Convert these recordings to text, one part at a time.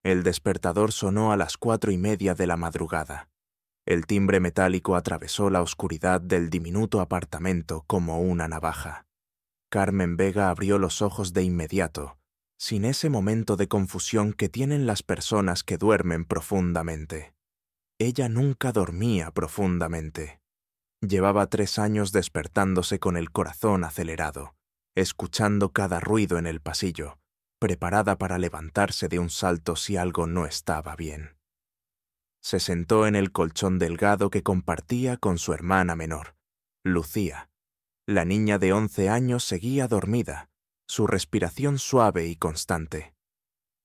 El despertador sonó a las 4:30 de la madrugada. El timbre metálico atravesó la oscuridad del diminuto apartamento como una navaja. Carmen Vega abrió los ojos de inmediato, sin ese momento de confusión que tienen las personas que duermen profundamente. Ella nunca dormía profundamente. Llevaba 3 años despertándose con el corazón acelerado, escuchando cada ruido en el pasillo, preparada para levantarse de un salto si algo no estaba bien. Se sentó en el colchón delgado que compartía con su hermana menor, Lucía. La niña de 11 años seguía dormida, su respiración suave y constante.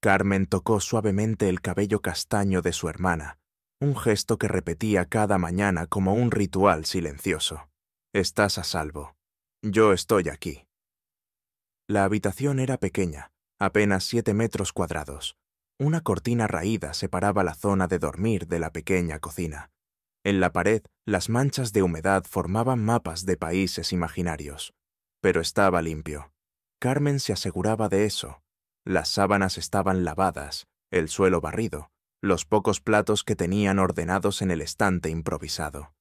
Carmen tocó suavemente el cabello castaño de su hermana, un gesto que repetía cada mañana como un ritual silencioso. «Estás a salvo. Yo estoy aquí». La habitación era pequeña, apenas 7 metros cuadrados. Una cortina raída separaba la zona de dormir de la pequeña cocina. En la pared, las manchas de humedad formaban mapas de países imaginarios. Pero estaba limpio. Carmen se aseguraba de eso. Las sábanas estaban lavadas, el suelo barrido, los pocos platos que tenían ordenados en el estante improvisado.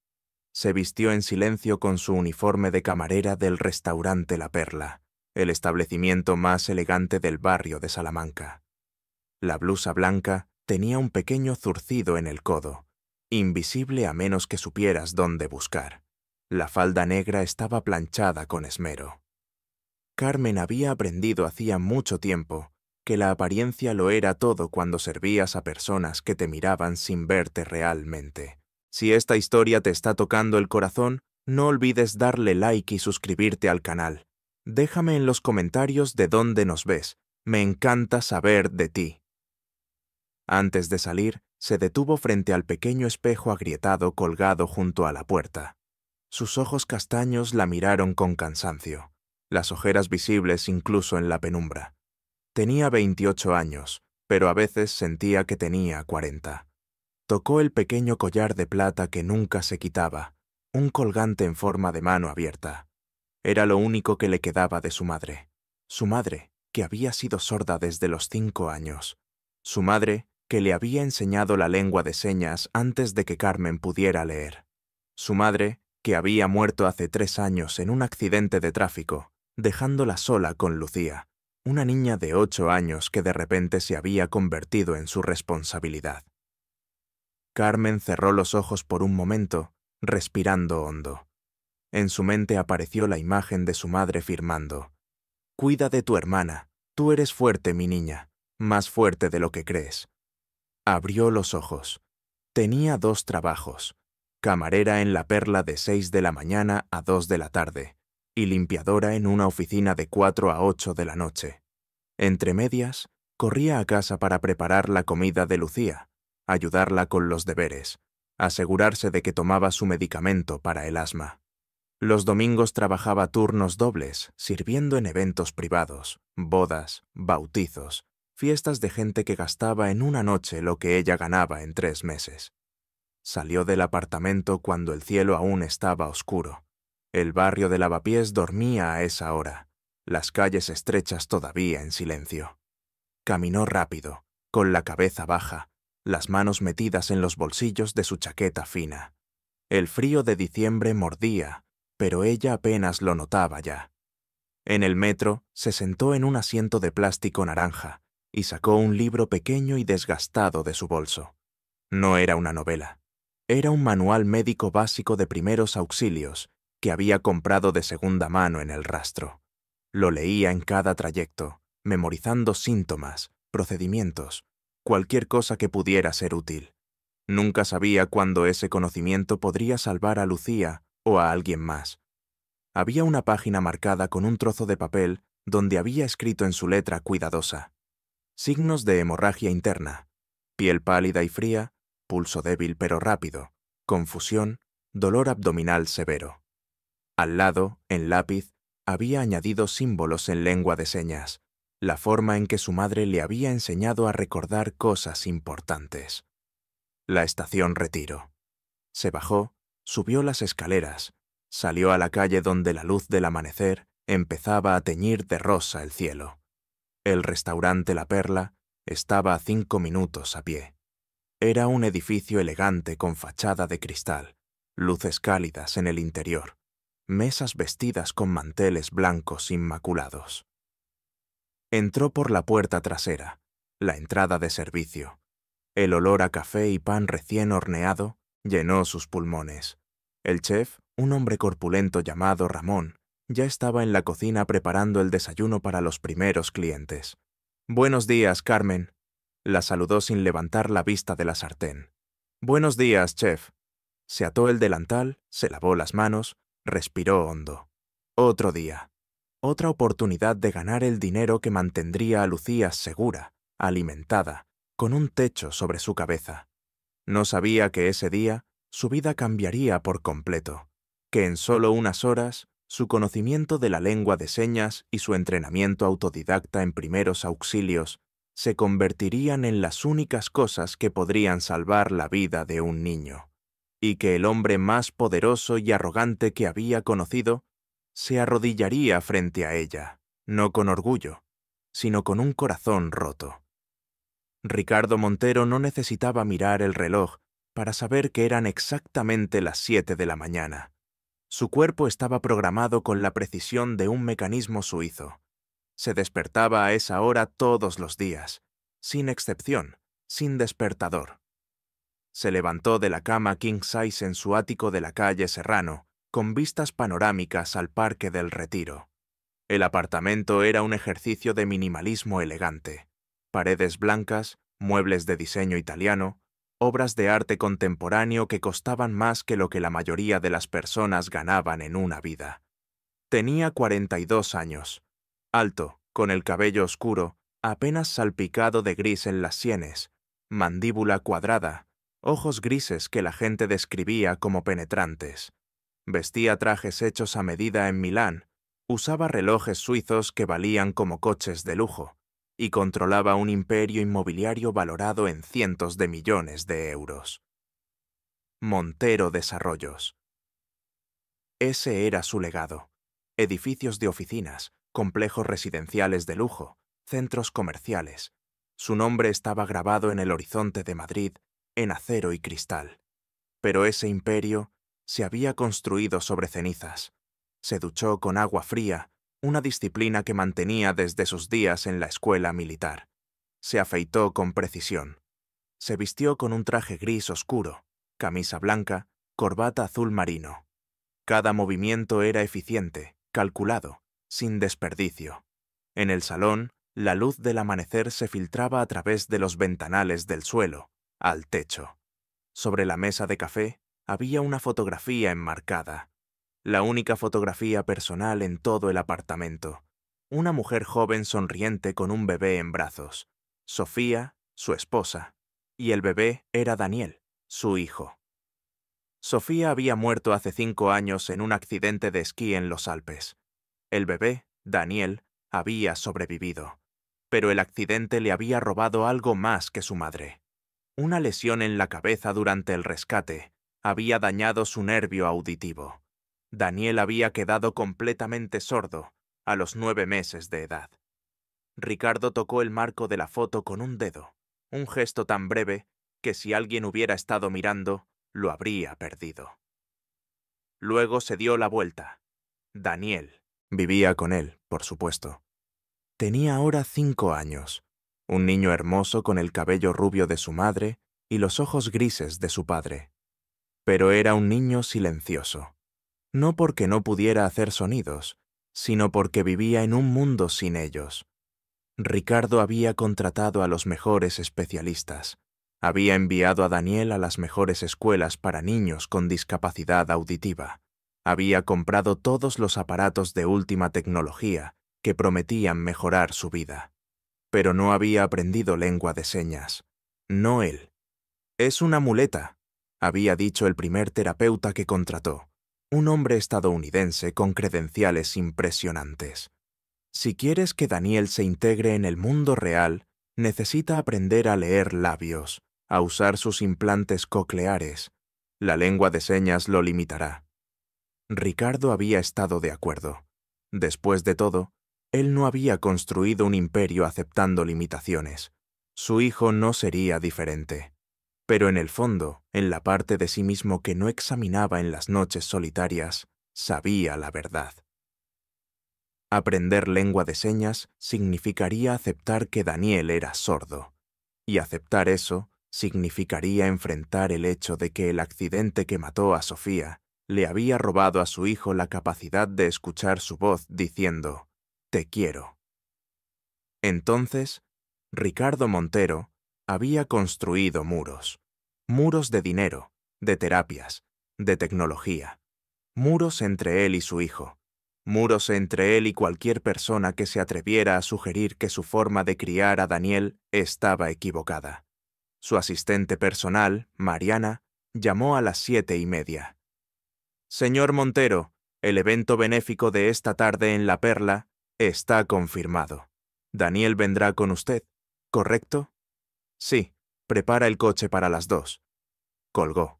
Se vistió en silencio con su uniforme de camarera del restaurante La Perla, el establecimiento más elegante del barrio de Salamanca. La blusa blanca tenía un pequeño zurcido en el codo, invisible a menos que supieras dónde buscar. La falda negra estaba planchada con esmero. Carmen había aprendido hacía mucho tiempo que la apariencia lo era todo cuando servías a personas que te miraban sin verte realmente. Si esta historia te está tocando el corazón, no olvides darle like y suscribirte al canal. Déjame en los comentarios de dónde nos ves. Me encanta saber de ti. Antes de salir, se detuvo frente al pequeño espejo agrietado colgado junto a la puerta. Sus ojos castaños la miraron con cansancio, las ojeras visibles incluso en la penumbra. Tenía 28 años, pero a veces sentía que tenía 40. Tocó el pequeño collar de plata que nunca se quitaba, un colgante en forma de mano abierta. Era lo único que le quedaba de su madre, que había sido sorda desde los 5 años, su madre que le había enseñado la lengua de señas antes de que Carmen pudiera leer, su madre que había muerto hace 3 años en un accidente de tráfico, dejándola sola con Lucía, una niña de 8 años que de repente se había convertido en su responsabilidad. Carmen cerró los ojos por un momento, respirando hondo. En su mente apareció la imagen de su madre firmando: «Cuida de tu hermana, tú eres fuerte, mi niña, más fuerte de lo que crees». Abrió los ojos. Tenía 2 trabajos: camarera en La Perla de 6 de la mañana a 2 de la tarde, y limpiadora en una oficina de 4 a 8 de la noche. Entre medias, corría a casa para preparar la comida de Lucía, ayudarla con los deberes, asegurarse de que tomaba su medicamento para el asma. Los domingos trabajaba turnos dobles, sirviendo en eventos privados, bodas, bautizos, fiestas de gente que gastaba en una noche lo que ella ganaba en 3 meses. Salió del apartamento cuando el cielo aún estaba oscuro. El barrio de Lavapiés dormía a esa hora, las calles estrechas todavía en silencio. Caminó rápido, con la cabeza baja, las manos metidas en los bolsillos de su chaqueta fina. El frío de diciembre mordía, pero ella apenas lo notaba ya. En el metro se sentó en un asiento de plástico naranja y sacó un libro pequeño y desgastado de su bolso. No era una novela. Era un manual médico básico de primeros auxilios que había comprado de segunda mano en el rastro. Lo leía en cada trayecto, memorizando síntomas, procedimientos, cualquier cosa que pudiera ser útil. Nunca sabía cuándo ese conocimiento podría salvar a Lucía o a alguien más. Había una página marcada con un trozo de papel donde había escrito en su letra cuidadosa: signos de hemorragia interna, piel pálida y fría, pulso débil pero rápido, confusión, dolor abdominal severo. Al lado, en lápiz, había añadido símbolos en lengua de señas, la forma en que su madre le había enseñado a recordar cosas importantes. La estación Retiro. Se bajó, subió las escaleras, salió a la calle donde la luz del amanecer empezaba a teñir de rosa el cielo. El restaurante La Perla Estaba a 5 minutos a pie. Era un edificio elegante con fachada de cristal, luces cálidas en el interior, mesas vestidas con manteles blancos inmaculados. Entró por la puerta trasera, la entrada de servicio. El olor a café y pan recién horneado llenó sus pulmones. El chef, un hombre corpulento llamado Ramón, ya estaba en la cocina preparando el desayuno para los primeros clientes. «Buenos días, Carmen», la saludó sin levantar la vista de la sartén. «Buenos días, chef». Se ató el delantal, se lavó las manos, respiró hondo. Otro día. Otra oportunidad de ganar el dinero que mantendría a Lucía segura, alimentada, con un techo sobre su cabeza. No sabía que ese día su vida cambiaría por completo, que en solo unas horas su conocimiento de la lengua de señas y su entrenamiento autodidacta en primeros auxilios se convertirían en las únicas cosas que podrían salvar la vida de un niño, y que el hombre más poderoso y arrogante que había conocido se arrodillaría frente a ella, no con orgullo, sino con un corazón roto. Ricardo Montero no necesitaba mirar el reloj para saber que eran exactamente las 7 de la mañana. Su cuerpo estaba programado con la precisión de un mecanismo suizo. Se despertaba a esa hora todos los días, sin excepción, sin despertador. Se levantó de la cama king size en su ático de la calle Serrano, con vistas panorámicas al Parque del Retiro. El apartamento era un ejercicio de minimalismo elegante. Paredes blancas, muebles de diseño italiano, obras de arte contemporáneo que costaban más que lo que la mayoría de las personas ganaban en una vida. Tenía 42 años, alto, con el cabello oscuro, apenas salpicado de gris en las sienes, mandíbula cuadrada, ojos grises que la gente describía como penetrantes. Vestía trajes hechos a medida en Milán, usaba relojes suizos que valían como coches de lujo, y controlaba un imperio inmobiliario valorado en cientos de millones de euros. Montero Desarrollos. Ese era su legado. Edificios de oficinas, complejos residenciales de lujo, centros comerciales. Su nombre estaba grabado en el horizonte de Madrid, en acero y cristal. Pero ese imperio se había construido sobre cenizas. Se duchó con agua fría, una disciplina que mantenía desde sus días en la escuela militar. Se afeitó con precisión. Se vistió con un traje gris oscuro, camisa blanca, corbata azul marino. Cada movimiento era eficiente, calculado, sin desperdicio. En el salón, la luz del amanecer se filtraba a través de los ventanales del suelo, al techo. Sobre la mesa de café había una fotografía enmarcada. La única fotografía personal en todo el apartamento. Una mujer joven sonriente con un bebé en brazos. Sofía, su esposa. Y el bebé era Daniel, su hijo. Sofía había muerto hace 5 años en un accidente de esquí en los Alpes. El bebé, Daniel, había sobrevivido. Pero el accidente le había robado algo más que su madre. Una lesión en la cabeza durante el rescate había dañado su nervio auditivo. Daniel había quedado completamente sordo a los 9 meses de edad. Ricardo tocó el marco de la foto con un dedo, un gesto tan breve que si alguien hubiera estado mirando, lo habría perdido. Luego se dio la vuelta. Daniel vivía con él, por supuesto. Tenía ahora 5 años, un niño hermoso con el cabello rubio de su madre y los ojos grises de su padre. Pero era un niño silencioso. No porque no pudiera hacer sonidos, sino porque vivía en un mundo sin ellos. Ricardo había contratado a los mejores especialistas. Había enviado a Daniel a las mejores escuelas para niños con discapacidad auditiva. Había comprado todos los aparatos de última tecnología que prometían mejorar su vida. Pero no había aprendido lengua de señas. No él. «Es una muleta», había dicho el primer terapeuta que contrató. Un hombre estadounidense con credenciales impresionantes. Si quieres que Daniel se integre en el mundo real, necesita aprender a leer labios, a usar sus implantes cocleares. La lengua de señas lo limitará. Ricardo había estado de acuerdo. Después de todo, él no había construido un imperio aceptando limitaciones. Su hijo no sería diferente. Pero en el fondo, en la parte de sí mismo que no examinaba en las noches solitarias, sabía la verdad. Aprender lengua de señas significaría aceptar que Daniel era sordo, y aceptar eso significaría enfrentar el hecho de que el accidente que mató a Sofía le había robado a su hijo la capacidad de escuchar su voz diciendo, «Te quiero». Entonces, Ricardo Montero había construido muros. Muros de dinero, de terapias, de tecnología. Muros entre él y su hijo. Muros entre él y cualquier persona que se atreviera a sugerir que su forma de criar a Daniel estaba equivocada. Su asistente personal, Mariana, llamó a las 7:30. «Señor Montero, el evento benéfico de esta tarde en La Perla está confirmado. Daniel vendrá con usted, ¿correcto?» «Sí, prepara el coche para las 2». Colgó.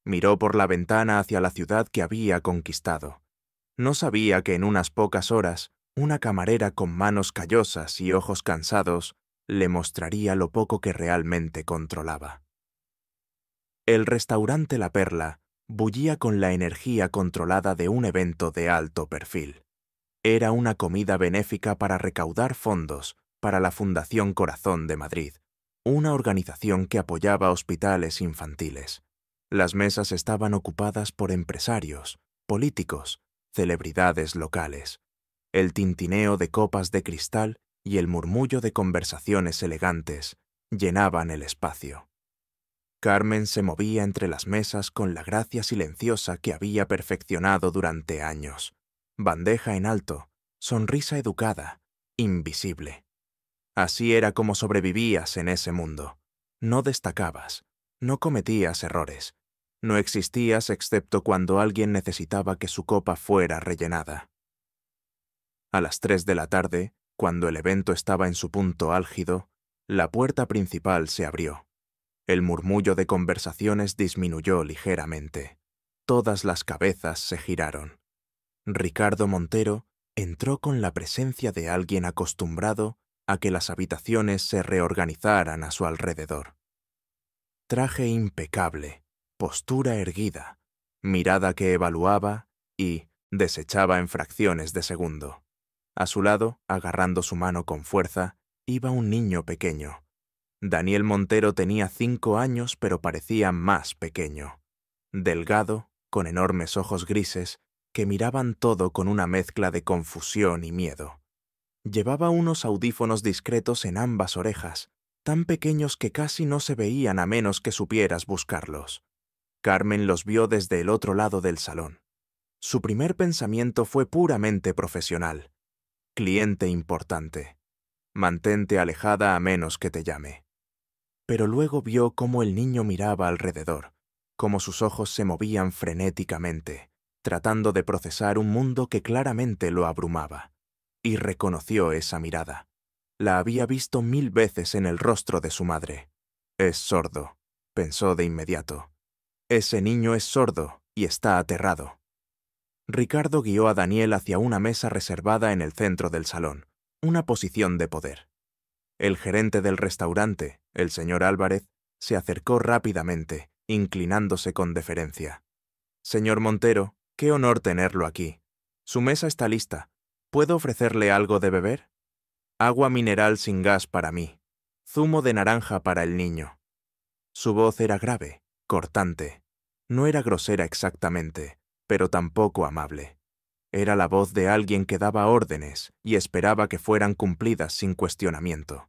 Miró por la ventana hacia la ciudad que había conquistado. No sabía que en unas pocas horas, una camarera con manos callosas y ojos cansados le mostraría lo poco que realmente controlaba. El restaurante La Perla bullía con la energía controlada de un evento de alto perfil. Era una comida benéfica para recaudar fondos para la Fundación Corazón de Madrid, una organización que apoyaba hospitales infantiles. Las mesas estaban ocupadas por empresarios, políticos, celebridades locales. El tintineo de copas de cristal y el murmullo de conversaciones elegantes llenaban el espacio. Carmen se movía entre las mesas con la gracia silenciosa que había perfeccionado durante años. Bandeja en alto, sonrisa educada, invisible. Así era como sobrevivías en ese mundo. No destacabas, no cometías errores, no existías excepto cuando alguien necesitaba que su copa fuera rellenada. A las 3 de la tarde, cuando el evento estaba en su punto álgido, la puerta principal se abrió. El murmullo de conversaciones disminuyó ligeramente. Todas las cabezas se giraron. Ricardo Montero entró con la presencia de alguien acostumbrado a que las habitaciones se reorganizaran a su alrededor. Traje impecable, postura erguida, mirada que evaluaba y desechaba en fracciones de segundo. A su lado, agarrando su mano con fuerza, iba un niño pequeño. Daniel Montero tenía 5 años, pero parecía más pequeño. Delgado, con enormes ojos grises, que miraban todo con una mezcla de confusión y miedo. Llevaba unos audífonos discretos en ambas orejas, tan pequeños que casi no se veían a menos que supieras buscarlos. Carmen los vio desde el otro lado del salón. Su primer pensamiento fue puramente profesional. Cliente importante. Mantente alejada a menos que te llame. Pero luego vio cómo el niño miraba alrededor, cómo sus ojos se movían frenéticamente, tratando de procesar un mundo que claramente lo abrumaba. Y reconoció esa mirada. La había visto 1000 veces en el rostro de su madre. «Es sordo», pensó de inmediato. «Ese niño es sordo y está aterrado». Ricardo guió a Daniel hacia una mesa reservada en el centro del salón, una posición de poder. El gerente del restaurante, el señor Álvarez, se acercó rápidamente, inclinándose con deferencia. «Señor Montero, qué honor tenerlo aquí. Su mesa está lista. ¿Puedo ofrecerle algo de beber? Agua mineral sin gas para mí. Zumo de naranja para el niño». Su voz era grave, cortante. No era grosera exactamente, pero tampoco amable. Era la voz de alguien que daba órdenes y esperaba que fueran cumplidas sin cuestionamiento.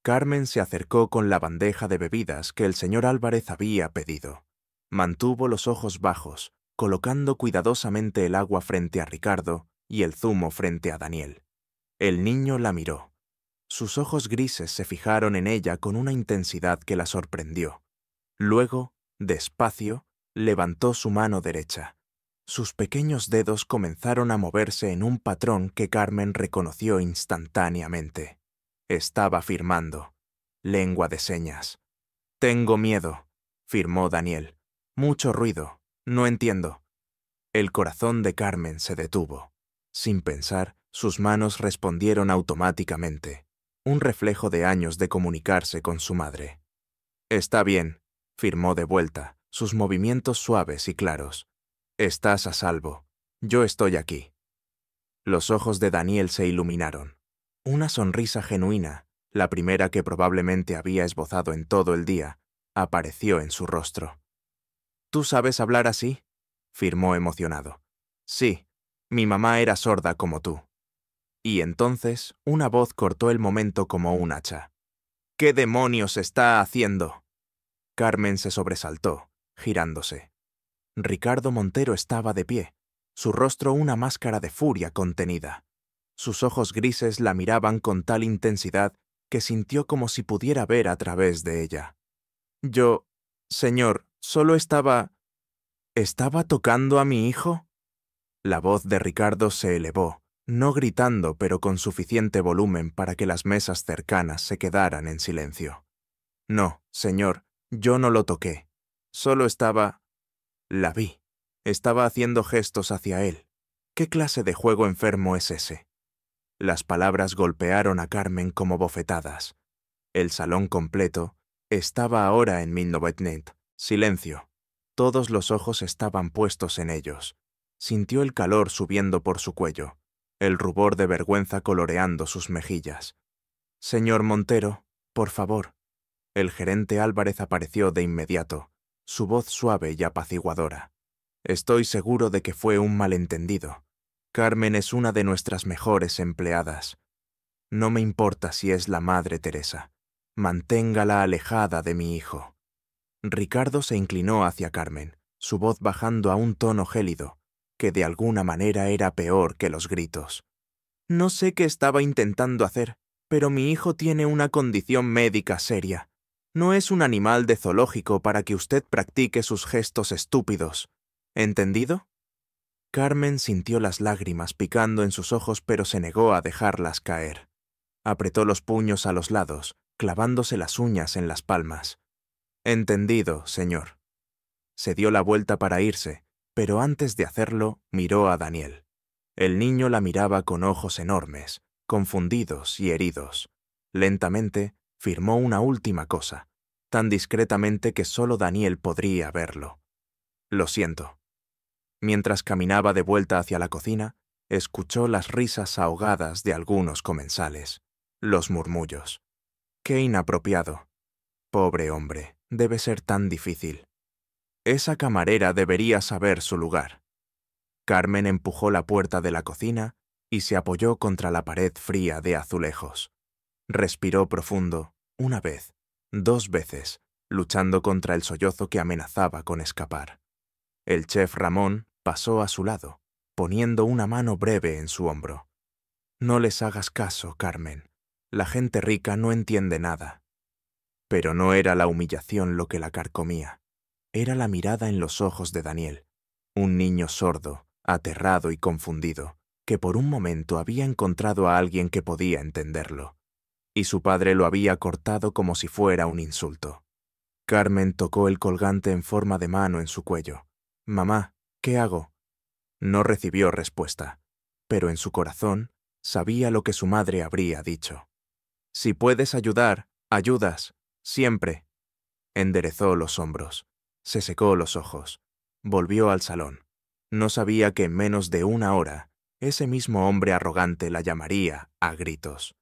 Carmen se acercó con la bandeja de bebidas que el señor Álvarez había pedido. Mantuvo los ojos bajos, colocando cuidadosamente el agua frente a Ricardo y el zumo frente a Daniel. El niño la miró. Sus ojos grises se fijaron en ella con una intensidad que la sorprendió. Luego, despacio, levantó su mano derecha. Sus pequeños dedos comenzaron a moverse en un patrón que Carmen reconoció instantáneamente. Estaba firmando. Lengua de señas. «Tengo miedo», firmó Daniel. «Mucho ruido. No entiendo». El corazón de Carmen se detuvo. Sin pensar, sus manos respondieron automáticamente. un reflejo de años de comunicarse con su madre. «Está bien», firmó de vuelta, sus movimientos suaves y claros. «Estás a salvo. Yo estoy aquí». Los ojos de Daniel se iluminaron. Una sonrisa genuina, la primera que probablemente había esbozado en todo el día, apareció en su rostro. «¿Tú sabes hablar así?», firmó emocionado. «Sí, mi mamá era sorda como tú». Y entonces una voz cortó el momento como un hacha. «¿Qué demonios está haciendo?». Carmen se sobresaltó, girándose. Ricardo Montero estaba de pie, su rostro una máscara de furia contenida. Sus ojos grises la miraban con tal intensidad que sintió como si pudiera ver a través de ella. «Yo, señor, solo estaba... ¿Estaba tocando a mi hijo?». La voz de Ricardo se elevó, no gritando pero con suficiente volumen para que las mesas cercanas se quedaran en silencio. «No, señor, yo no lo toqué. Solo estaba... La vi. Estaba haciendo gestos hacia él. ¿Qué clase de juego enfermo es ese?». Las palabras golpearon a Carmen como bofetadas. El salón completo estaba ahora en Milnovetnet. Silencio. Todos los ojos estaban puestos en ellos. Sintió el calor subiendo por su cuello, el rubor de vergüenza coloreando sus mejillas. «Señor Montero, por favor». El gerente Álvarez apareció de inmediato, su voz suave y apaciguadora. «Estoy seguro de que fue un malentendido. Carmen es una de nuestras mejores empleadas. No me importa si es la Madre Teresa. Manténgala alejada de mi hijo». Ricardo se inclinó hacia Carmen, su voz bajando a un tono gélido, que de alguna manera era peor que los gritos. «No sé qué estaba intentando hacer, pero mi hijo tiene una condición médica seria. No es un animal de zoológico para que usted practique sus gestos estúpidos. ¿Entendido?». Carmen sintió las lágrimas picando en sus ojos, pero se negó a dejarlas caer. Apretó los puños a los lados, clavándose las uñas en las palmas. «Entendido, señor». Se dio la vuelta para irse, pero antes de hacerlo miró a Daniel. El niño la miraba con ojos enormes, confundidos y heridos. Lentamente firmó una última cosa, tan discretamente que solo Daniel podría verlo. «Lo siento». Mientras caminaba de vuelta hacia la cocina, escuchó las risas ahogadas de algunos comensales, los murmullos. «Qué inapropiado. Pobre hombre, debe ser tan difícil. Esa camarera debería saber su lugar». Carmen empujó la puerta de la cocina y se apoyó contra la pared fría de azulejos. Respiró profundo, una vez, 2 veces, luchando contra el sollozo que amenazaba con escapar. El chef Ramón pasó a su lado, poniendo una mano breve en su hombro. «No les hagas caso, Carmen. La gente rica no entiende nada». Pero no era la humillación lo que la carcomía. Era la mirada en los ojos de Daniel, un niño sordo, aterrado y confundido, que por un momento había encontrado a alguien que podía entenderlo. Y su padre lo había cortado como si fuera un insulto. Carmen tocó el colgante en forma de mano en su cuello. «Mamá, ¿qué hago?». No recibió respuesta, pero en su corazón sabía lo que su madre habría dicho. «Si puedes ayudar, ayudas, siempre». Enderezó los hombros, se secó los ojos, volvió al salón. No sabía que en menos de 1 hora ese mismo hombre arrogante la llamaría a gritos.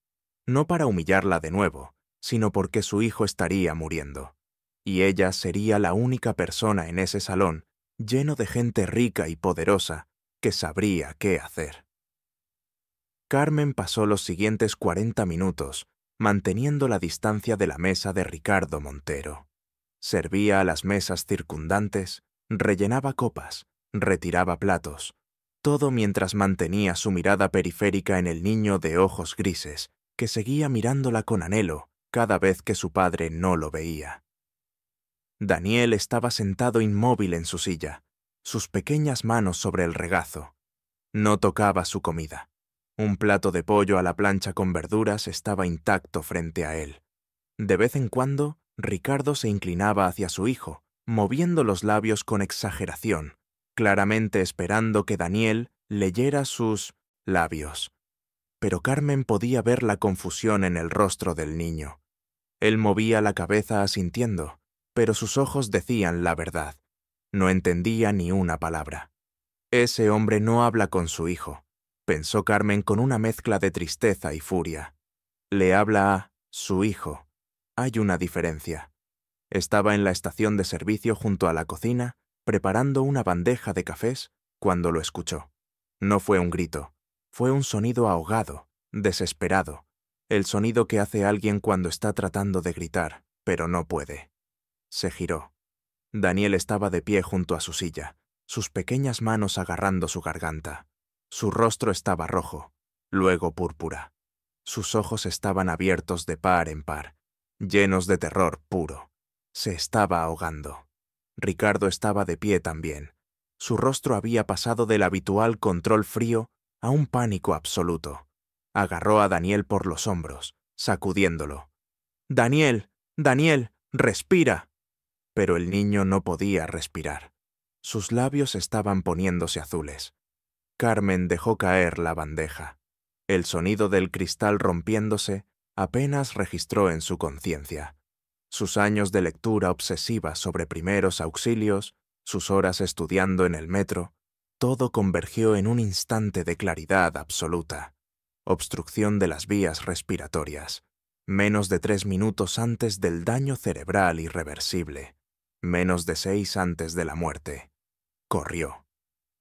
No para humillarla de nuevo, sino porque su hijo estaría muriendo. Y ella sería la única persona en ese salón, lleno de gente rica y poderosa, que sabría qué hacer. Carmen pasó los siguientes 40 minutos manteniendo la distancia de la mesa de Ricardo Montero. Servía a las mesas circundantes, rellenaba copas, retiraba platos, todo mientras mantenía su mirada periférica en el niño de ojos grises, que seguía mirándola con anhelo cada vez que su padre no lo veía. Daniel estaba sentado inmóvil en su silla, sus pequeñas manos sobre el regazo. No tocaba su comida. Un plato de pollo a la plancha con verduras estaba intacto frente a él. De vez en cuando, Ricardo se inclinaba hacia su hijo, moviendo los labios con exageración, claramente esperando que Daniel leyera sus labios. pero Carmen podía ver la confusión en el rostro del niño. Él movía la cabeza asintiendo, pero sus ojos decían la verdad. No entendía ni una palabra. Ese hombre no habla con su hijo, pensó Carmen con una mezcla de tristeza y furia. Le habla a su hijo. Hay una diferencia. Estaba en la estación de servicio junto a la cocina, preparando una bandeja de cafés, cuando lo escuchó. No fue un grito, fue un sonido ahogado, desesperado, el sonido que hace alguien cuando está tratando de gritar, pero no puede. Se giró. Daniel estaba de pie junto a su silla, sus pequeñas manos agarrando su garganta. Su rostro estaba rojo, luego púrpura. Sus ojos estaban abiertos de par en par, llenos de terror puro. Se estaba ahogando. Ricardo estaba de pie también. Su rostro había pasado del habitual control frío a un pánico absoluto. Agarró a Daniel por los hombros, sacudiéndolo. «Daniel, Daniel, respira». Pero el niño no podía respirar. Sus labios estaban poniéndose azules. Carmen dejó caer la bandeja. El sonido del cristal rompiéndose apenas registró en su conciencia. Sus años de lectura obsesiva sobre primeros auxilios, sus horas estudiando en el metro, todo convergió en un instante de claridad absoluta. Obstrucción de las vías respiratorias. Menos de 3 minutos antes del daño cerebral irreversible. Menos de 6 antes de la muerte. Corrió.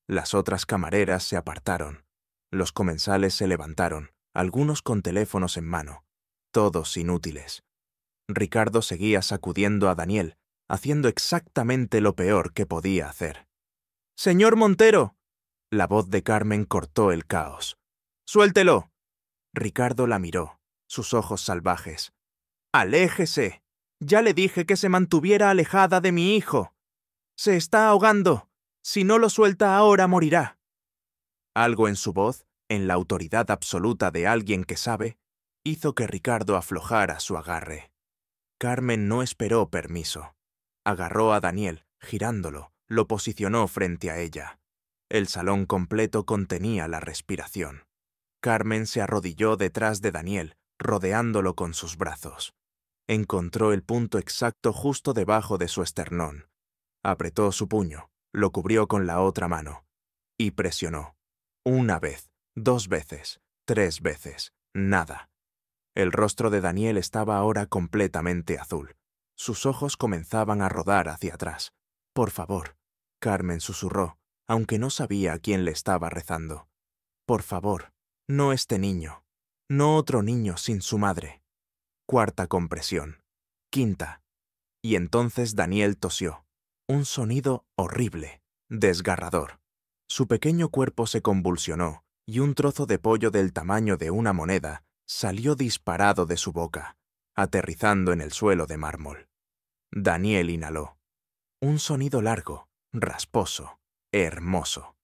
Las otras camareras se apartaron. Los comensales se levantaron, algunos con teléfonos en mano. Todos inútiles. Ricardo seguía sacudiendo a Daniel, haciendo exactamente lo peor que podía hacer. «¡Señor Montero!». La voz de Carmen cortó el caos. «¡Suéltelo!». Ricardo la miró, sus ojos salvajes. «¡Aléjese! Ya le dije que se mantuviera alejada de mi hijo. Se está ahogando. Si no lo suelta ahora, morirá». Algo en su voz, en la autoridad absoluta de alguien que sabe, hizo que Ricardo aflojara su agarre. Carmen no esperó permiso. Agarró a Daniel, girándolo, lo posicionó frente a ella. El salón completo contenía la respiración. Carmen se arrodilló detrás de Daniel, rodeándolo con sus brazos. Encontró el punto exacto justo debajo de su esternón. Apretó su puño, lo cubrió con la otra mano y presionó. 1 vez, 2 veces, 3 veces, nada. El rostro de Daniel estaba ahora completamente azul. Sus ojos comenzaban a rodar hacia atrás. «Por favor», Carmen susurró, aunque no sabía a quién le estaba rezando. «Por favor, no este niño, no otro niño sin su madre». 4ª compresión, 5ª. Y entonces Daniel tosió. Un sonido horrible, desgarrador. Su pequeño cuerpo se convulsionó y un trozo de pollo del tamaño de una moneda salió disparado de su boca, aterrizando en el suelo de mármol. Daniel inhaló. Un sonido largo, rasposo, hermoso.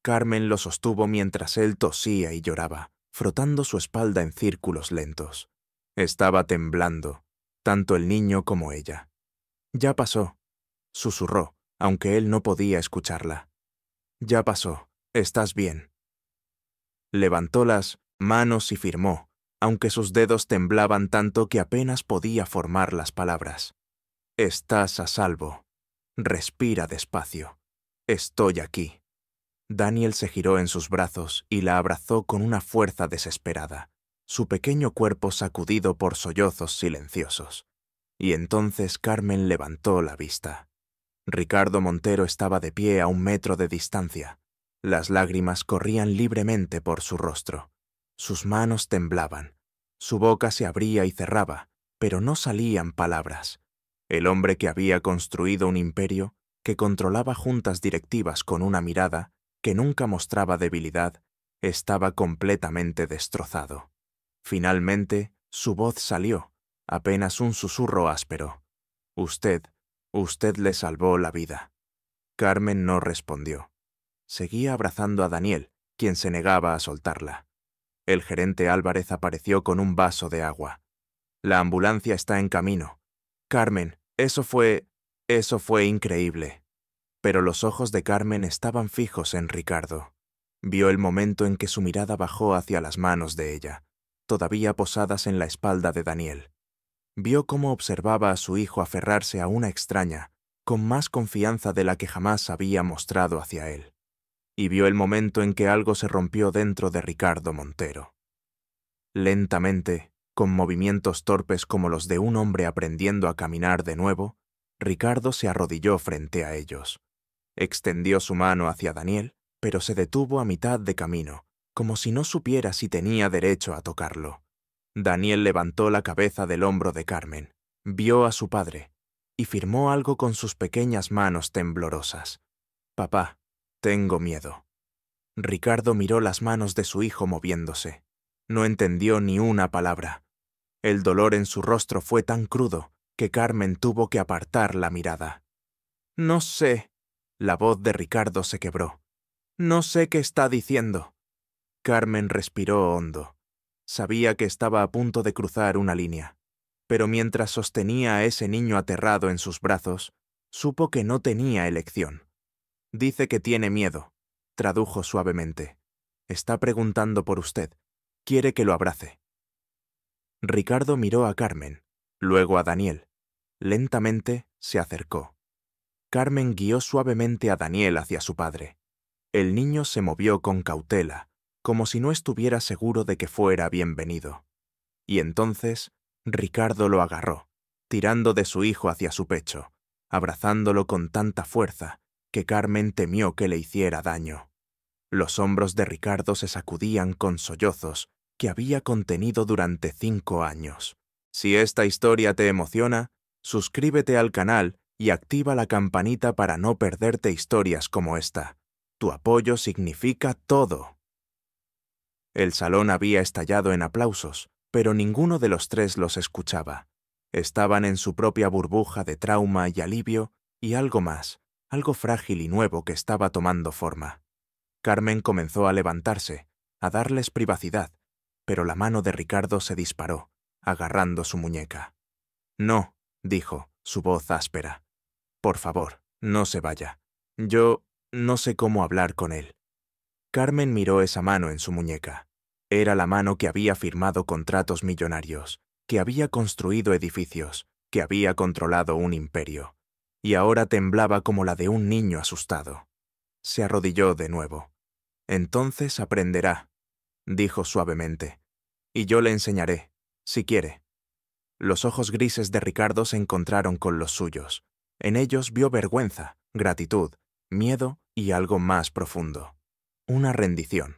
Carmen lo sostuvo mientras él tosía y lloraba, frotando su espalda en círculos lentos. Estaba temblando, tanto el niño como ella. «Ya pasó», susurró, aunque él no podía escucharla. «Ya pasó, estás bien». Levantó las manos y firmó, aunque sus dedos temblaban tanto que apenas podía formar las palabras. «Estás a salvo. Respira despacio. Estoy aquí». Daniel se giró en sus brazos y la abrazó con una fuerza desesperada, su pequeño cuerpo sacudido por sollozos silenciosos. Y entonces Carmen levantó la vista. Ricardo Montero estaba de pie a 1 metro de distancia. Las lágrimas corrían libremente por su rostro. Sus manos temblaban. Su boca se abría y cerraba, pero no salían palabras. El hombre que había construido un imperio, que controlaba juntas directivas con una mirada, que nunca mostraba debilidad, estaba completamente destrozado. Finalmente, su voz salió, apenas un susurro áspero. Usted le salvó la vida». Carmen no respondió. Seguía abrazando a Daniel, quien se negaba a soltarla. El gerente Álvarez apareció con un vaso de agua. «La ambulancia está en camino». «Carmen, eso fue increíble». Pero los ojos de Carmen estaban fijos en Ricardo. Vio el momento en que su mirada bajó hacia las manos de ella, todavía posadas en la espalda de Daniel. Vio cómo observaba a su hijo aferrarse a una extraña, con más confianza de la que jamás había mostrado hacia él. Y vio el momento en que algo se rompió dentro de Ricardo Montero. Lentamente, con movimientos torpes como los de un hombre aprendiendo a caminar de nuevo, Ricardo se arrodilló frente a ellos. Extendió su mano hacia Daniel, pero se detuvo a mitad de camino, como si no supiera si tenía derecho a tocarlo. Daniel levantó la cabeza del hombro de Carmen, vio a su padre, y firmó algo con sus pequeñas manos temblorosas. «Papá, tengo miedo». Ricardo miró las manos de su hijo moviéndose. No entendió ni una palabra. El dolor en su rostro fue tan crudo que Carmen tuvo que apartar la mirada. «No sé». La voz de Ricardo se quebró. «No sé qué está diciendo». Carmen respiró hondo. Sabía que estaba a punto de cruzar una línea, pero mientras sostenía a ese niño aterrado en sus brazos, supo que no tenía elección. «Dice que tiene miedo», tradujo suavemente. «Está preguntando por usted. Quiere que lo abrace». Ricardo miró a Carmen, luego a Daniel. Lentamente se acercó. Carmen guió suavemente a Daniel hacia su padre. El niño se movió con cautela, como si no estuviera seguro de que fuera bienvenido. Y entonces Ricardo lo agarró, tirando de su hijo hacia su pecho, abrazándolo con tanta fuerza que Carmen temió que le hiciera daño. Los hombros de Ricardo se sacudían con sollozos que había contenido durante 5 años. Si esta historia te emociona, suscríbete al canal y activa la campanita para no perderte historias como esta. Tu apoyo significa todo. El salón había estallado en aplausos, pero ninguno de los tres los escuchaba. Estaban en su propia burbuja de trauma y alivio y algo más, algo frágil y nuevo que estaba tomando forma. Carmen comenzó a levantarse, a darles privacidad, pero la mano de Ricardo se disparó, agarrando su muñeca. «No», dijo, su voz áspera. «Por favor, no se vaya. Yo no sé cómo hablar con él». Carmen miró esa mano en su muñeca. Era la mano que había firmado contratos millonarios, que había construido edificios, que había controlado un imperio, y ahora temblaba como la de un niño asustado. Se arrodilló de nuevo. «Entonces aprenderá», dijo suavemente, «y yo le enseñaré, si quiere». Los ojos grises de Ricardo se encontraron con los suyos. En ellos vio vergüenza, gratitud, miedo y algo más profundo. Una rendición,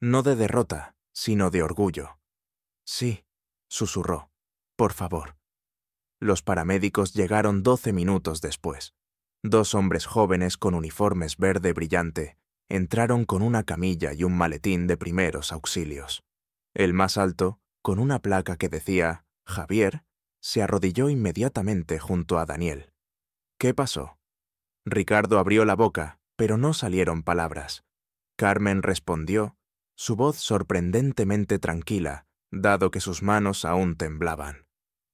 no de derrota, sino de orgullo. «Sí», susurró, «por favor». Los paramédicos llegaron 12 minutos después. 2 hombres jóvenes con uniformes verde brillante entraron con una camilla y un maletín de primeros auxilios. El más alto, con una placa que decía «Javier», se arrodilló inmediatamente junto a Daniel. «¿Qué pasó?» Ricardo abrió la boca, pero no salieron palabras. Carmen respondió, su voz sorprendentemente tranquila, dado que sus manos aún temblaban.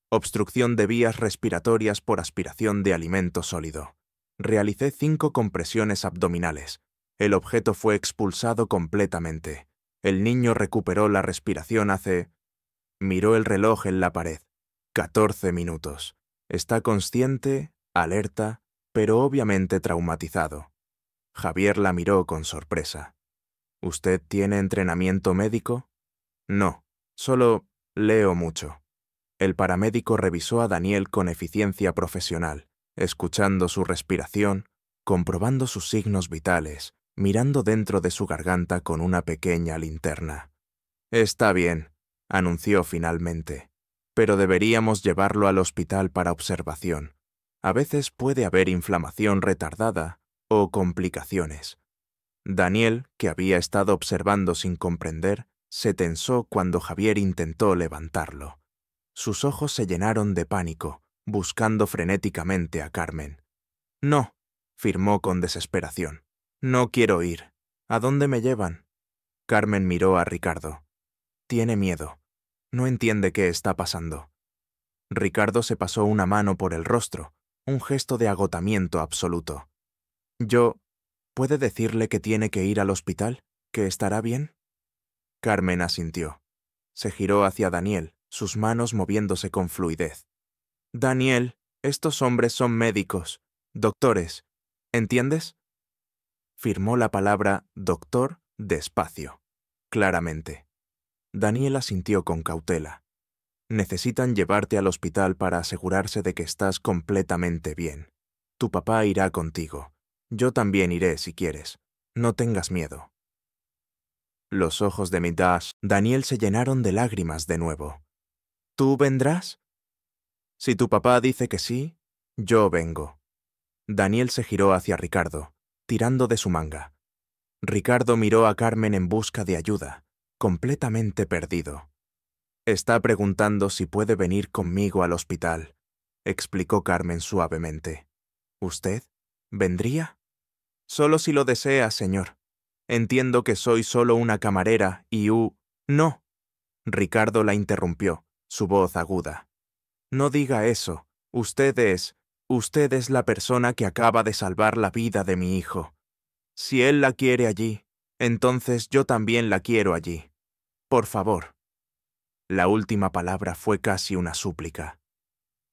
«Obstrucción de vías respiratorias por aspiración de alimento sólido. Realicé 5 compresiones abdominales. El objeto fue expulsado completamente. El niño recuperó la respiración hace...». Miró el reloj en la pared. 14 minutos. Está consciente, alerta, pero obviamente traumatizado. Javier la miró con sorpresa. «¿Usted tiene entrenamiento médico?» «No, solo leo mucho». El paramédico revisó a Daniel con eficiencia profesional, escuchando su respiración, comprobando sus signos vitales, mirando dentro de su garganta con una pequeña linterna. «Está bien», anunció finalmente, «pero deberíamos llevarlo al hospital para observación. A veces puede haber inflamación retardada o complicaciones». Daniel, que había estado observando sin comprender, se tensó cuando Javier intentó levantarlo. Sus ojos se llenaron de pánico, buscando frenéticamente a Carmen. «No», firmó con desesperación. «No quiero ir. ¿A dónde me llevan?» Carmen miró a Ricardo. «Tiene miedo. No entiende qué está pasando». Ricardo se pasó una mano por el rostro, un gesto de agotamiento absoluto. «¿Puede decirle que tiene que ir al hospital?» ¿Que estará bien? Carmen asintió. Se giró hacia Daniel, sus manos moviéndose con fluidez. Daniel, estos hombres son médicos, doctores, ¿entiendes? Firmó la palabra doctor despacio, claramente. Daniel asintió con cautela. Necesitan llevarte al hospital para asegurarse de que estás completamente bien. Tu papá irá contigo. Yo también iré si quieres. No tengas miedo. Los ojos de Midas, Daniel se llenaron de lágrimas de nuevo. ¿Tú vendrás? Si tu papá dice que sí, yo vengo. Daniel se giró hacia Ricardo, tirando de su manga. Ricardo miró a Carmen en busca de ayuda, completamente perdido. Está preguntando si puede venir conmigo al hospital, explicó Carmen suavemente. ¿Usted vendría? Solo si lo desea, señor. Entiendo que soy solo una camarera y No. Ricardo la interrumpió, su voz aguda. No diga eso. Usted es la persona que acaba de salvar la vida de mi hijo. Si él la quiere allí, entonces yo también la quiero allí. Por favor. La última palabra fue casi una súplica.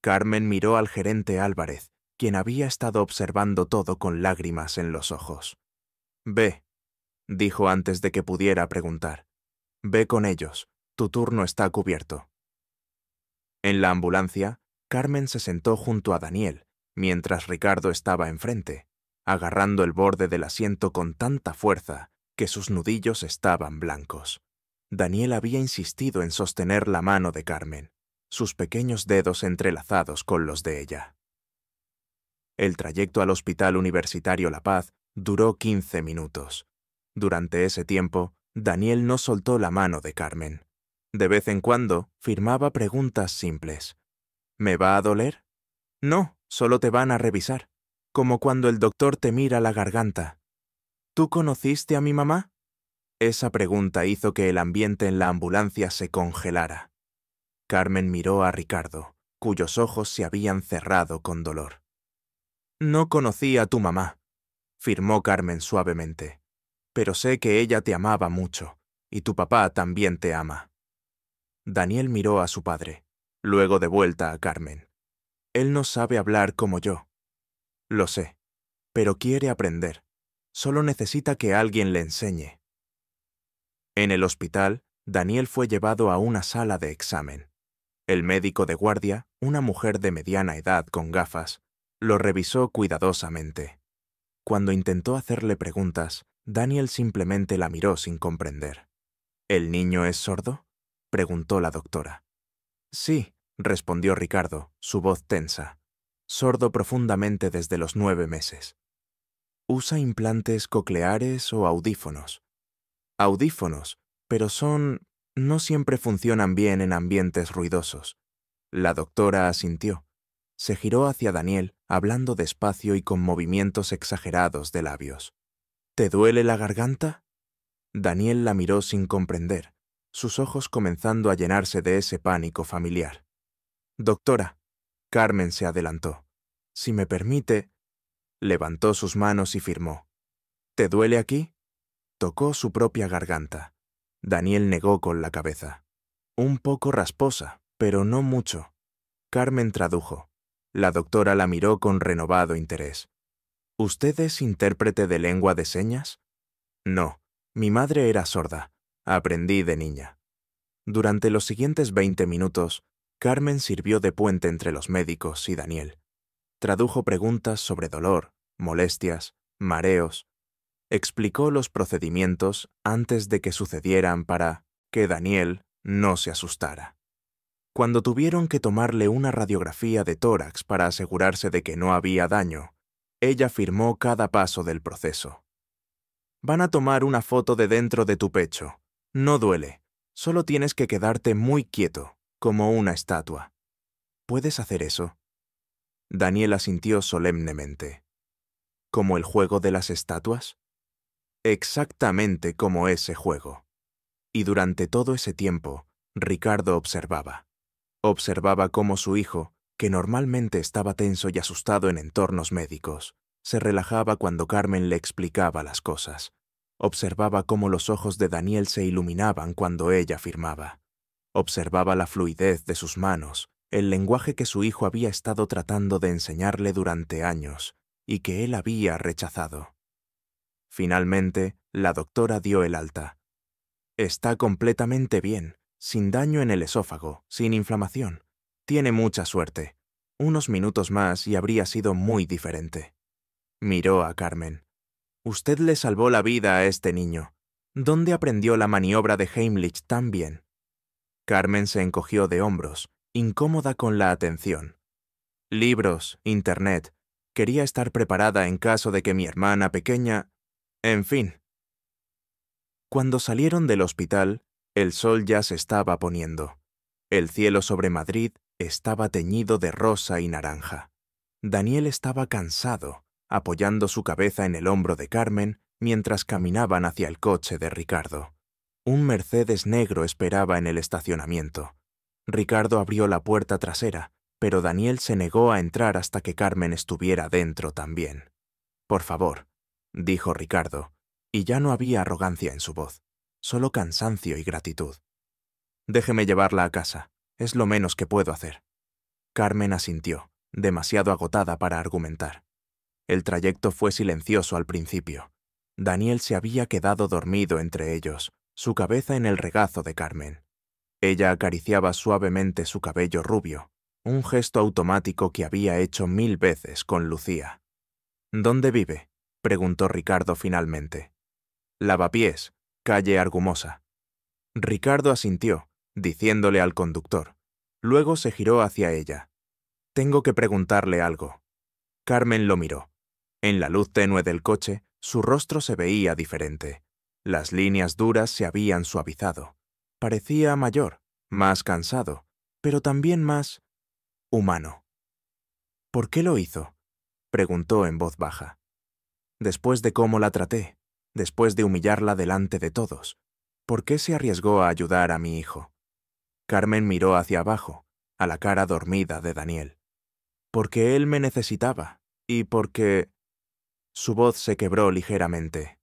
Carmen miró al gerente Álvarez, quien había estado observando todo con lágrimas en los ojos. Ve, dijo antes de que pudiera preguntar. Ve con ellos, tu turno está cubierto. En la ambulancia, Carmen se sentó junto a Daniel, mientras Ricardo estaba enfrente, agarrando el borde del asiento con tanta fuerza que sus nudillos estaban blancos. Daniel había insistido en sostener la mano de Carmen, sus pequeños dedos entrelazados con los de ella. El trayecto al Hospital Universitario La Paz duró 15 minutos. Durante ese tiempo, Daniel no soltó la mano de Carmen. De vez en cuando, firmaba preguntas simples. ¿Me va a doler? No, solo te van a revisar. Como cuando el doctor te mira la garganta. ¿Tú conociste a mi mamá? Esa pregunta hizo que el ambiente en la ambulancia se congelara. Carmen miró a Ricardo, cuyos ojos se habían cerrado con dolor. No conocí a tu mamá, firmó Carmen suavemente, pero sé que ella te amaba mucho, y tu papá también te ama. Daniel miró a su padre, luego de vuelta a Carmen. Él no sabe hablar como yo. Lo sé, pero quiere aprender. Solo necesita que alguien le enseñe. En el hospital, Daniel fue llevado a una sala de examen. El médico de guardia, una mujer de mediana edad con gafas, lo revisó cuidadosamente. Cuando intentó hacerle preguntas, Daniel simplemente la miró sin comprender. ¿El niño es sordo?, preguntó la doctora. Sí, respondió Ricardo, su voz tensa. Sordo profundamente desde los 9 meses. ¿Usa implantes cocleares o audífonos? Audífonos, pero no siempre funcionan bien en ambientes ruidosos. La doctora asintió. Se giró hacia Daniel, hablando despacio y con movimientos exagerados de labios. ¿Te duele la garganta? Daniel la miró sin comprender, sus ojos comenzando a llenarse de ese pánico familiar. Doctora, Carmen se adelantó. Si me permite... Levantó sus manos y firmó. ¿Te duele aquí? Tocó su propia garganta. Daniel negó con la cabeza. Un poco rasposa, pero no mucho. Carmen tradujo. La doctora la miró con renovado interés. ¿Usted es intérprete de lengua de señas? No, mi madre era sorda. Aprendí de niña. Durante los siguientes 20 minutos, Carmen sirvió de puente entre los médicos y Daniel. Tradujo preguntas sobre dolor, molestias, mareos. Explicó los procedimientos antes de que sucedieran para que Daniel no se asustara. Cuando tuvieron que tomarle una radiografía de tórax para asegurarse de que no había daño, ella firmó cada paso del proceso. Van a tomar una foto de dentro de tu pecho. No duele. Solo tienes que quedarte muy quieto, como una estatua. ¿Puedes hacer eso? Daniel asintió solemnemente. ¿Como el juego de las estatuas? Exactamente como ese juego. Y durante todo ese tiempo, Ricardo observaba. Observaba cómo su hijo, que normalmente estaba tenso y asustado en entornos médicos, se relajaba cuando Carmen le explicaba las cosas. Observaba cómo los ojos de Daniel se iluminaban cuando ella firmaba. Observaba la fluidez de sus manos, el lenguaje que su hijo había estado tratando de enseñarle durante años y que él había rechazado. Finalmente, la doctora dio el alta. Está completamente bien, sin daño en el esófago, sin inflamación. Tiene mucha suerte. Unos minutos más y habría sido muy diferente. Miró a Carmen. Usted le salvó la vida a este niño. ¿Dónde aprendió la maniobra de Heimlich tan bien? Carmen se encogió de hombros, incómoda con la atención. Libros, internet. Quería estar preparada en caso de que mi hermana pequeña... En fin. Cuando salieron del hospital, el sol ya se estaba poniendo. El cielo sobre Madrid estaba teñido de rosa y naranja. Daniel estaba cansado, apoyando su cabeza en el hombro de Carmen mientras caminaban hacia el coche de Ricardo. Un Mercedes negro esperaba en el estacionamiento. Ricardo abrió la puerta trasera, pero Daniel se negó a entrar hasta que Carmen estuviera dentro también. «Por favor», dijo Ricardo, y ya no había arrogancia en su voz, solo cansancio y gratitud. «Déjeme llevarla a casa, es lo menos que puedo hacer». Carmen asintió, demasiado agotada para argumentar. El trayecto fue silencioso al principio. Daniel se había quedado dormido entre ellos, su cabeza en el regazo de Carmen. Ella acariciaba suavemente su cabello rubio, un gesto automático que había hecho 1000 veces con Lucía. «¿Dónde vive?», preguntó Ricardo finalmente. «Lavapiés, calle Argumosa». Ricardo asintió, diciéndole al conductor. Luego se giró hacia ella. «Tengo que preguntarle algo». Carmen lo miró. En la luz tenue del coche, su rostro se veía diferente. Las líneas duras se habían suavizado. Parecía mayor, más cansado, pero también más humano. «¿Por qué lo hizo?», preguntó en voz baja. «Después de cómo la traté, después de humillarla delante de todos, ¿por qué se arriesgó a ayudar a mi hijo?». Carmen miró hacia abajo, a la cara dormida de Daniel. «Porque él me necesitaba, y porque...». Su voz se quebró ligeramente.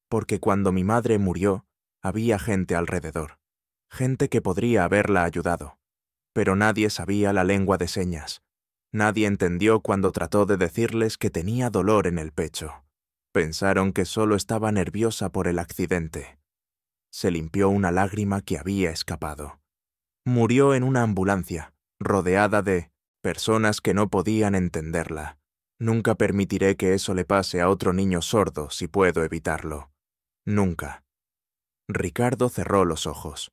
«Porque cuando mi madre murió, había gente alrededor, gente que podría haberla ayudado, pero nadie sabía la lengua de señas. Nadie entendió cuando trató de decirles que tenía dolor en el pecho. Pensaron que solo estaba nerviosa por el accidente». Se limpió una lágrima que había escapado. «Murió en una ambulancia, rodeada de personas que no podían entenderla. Nunca permitiré que eso le pase a otro niño sordo si puedo evitarlo. Nunca». Ricardo cerró los ojos.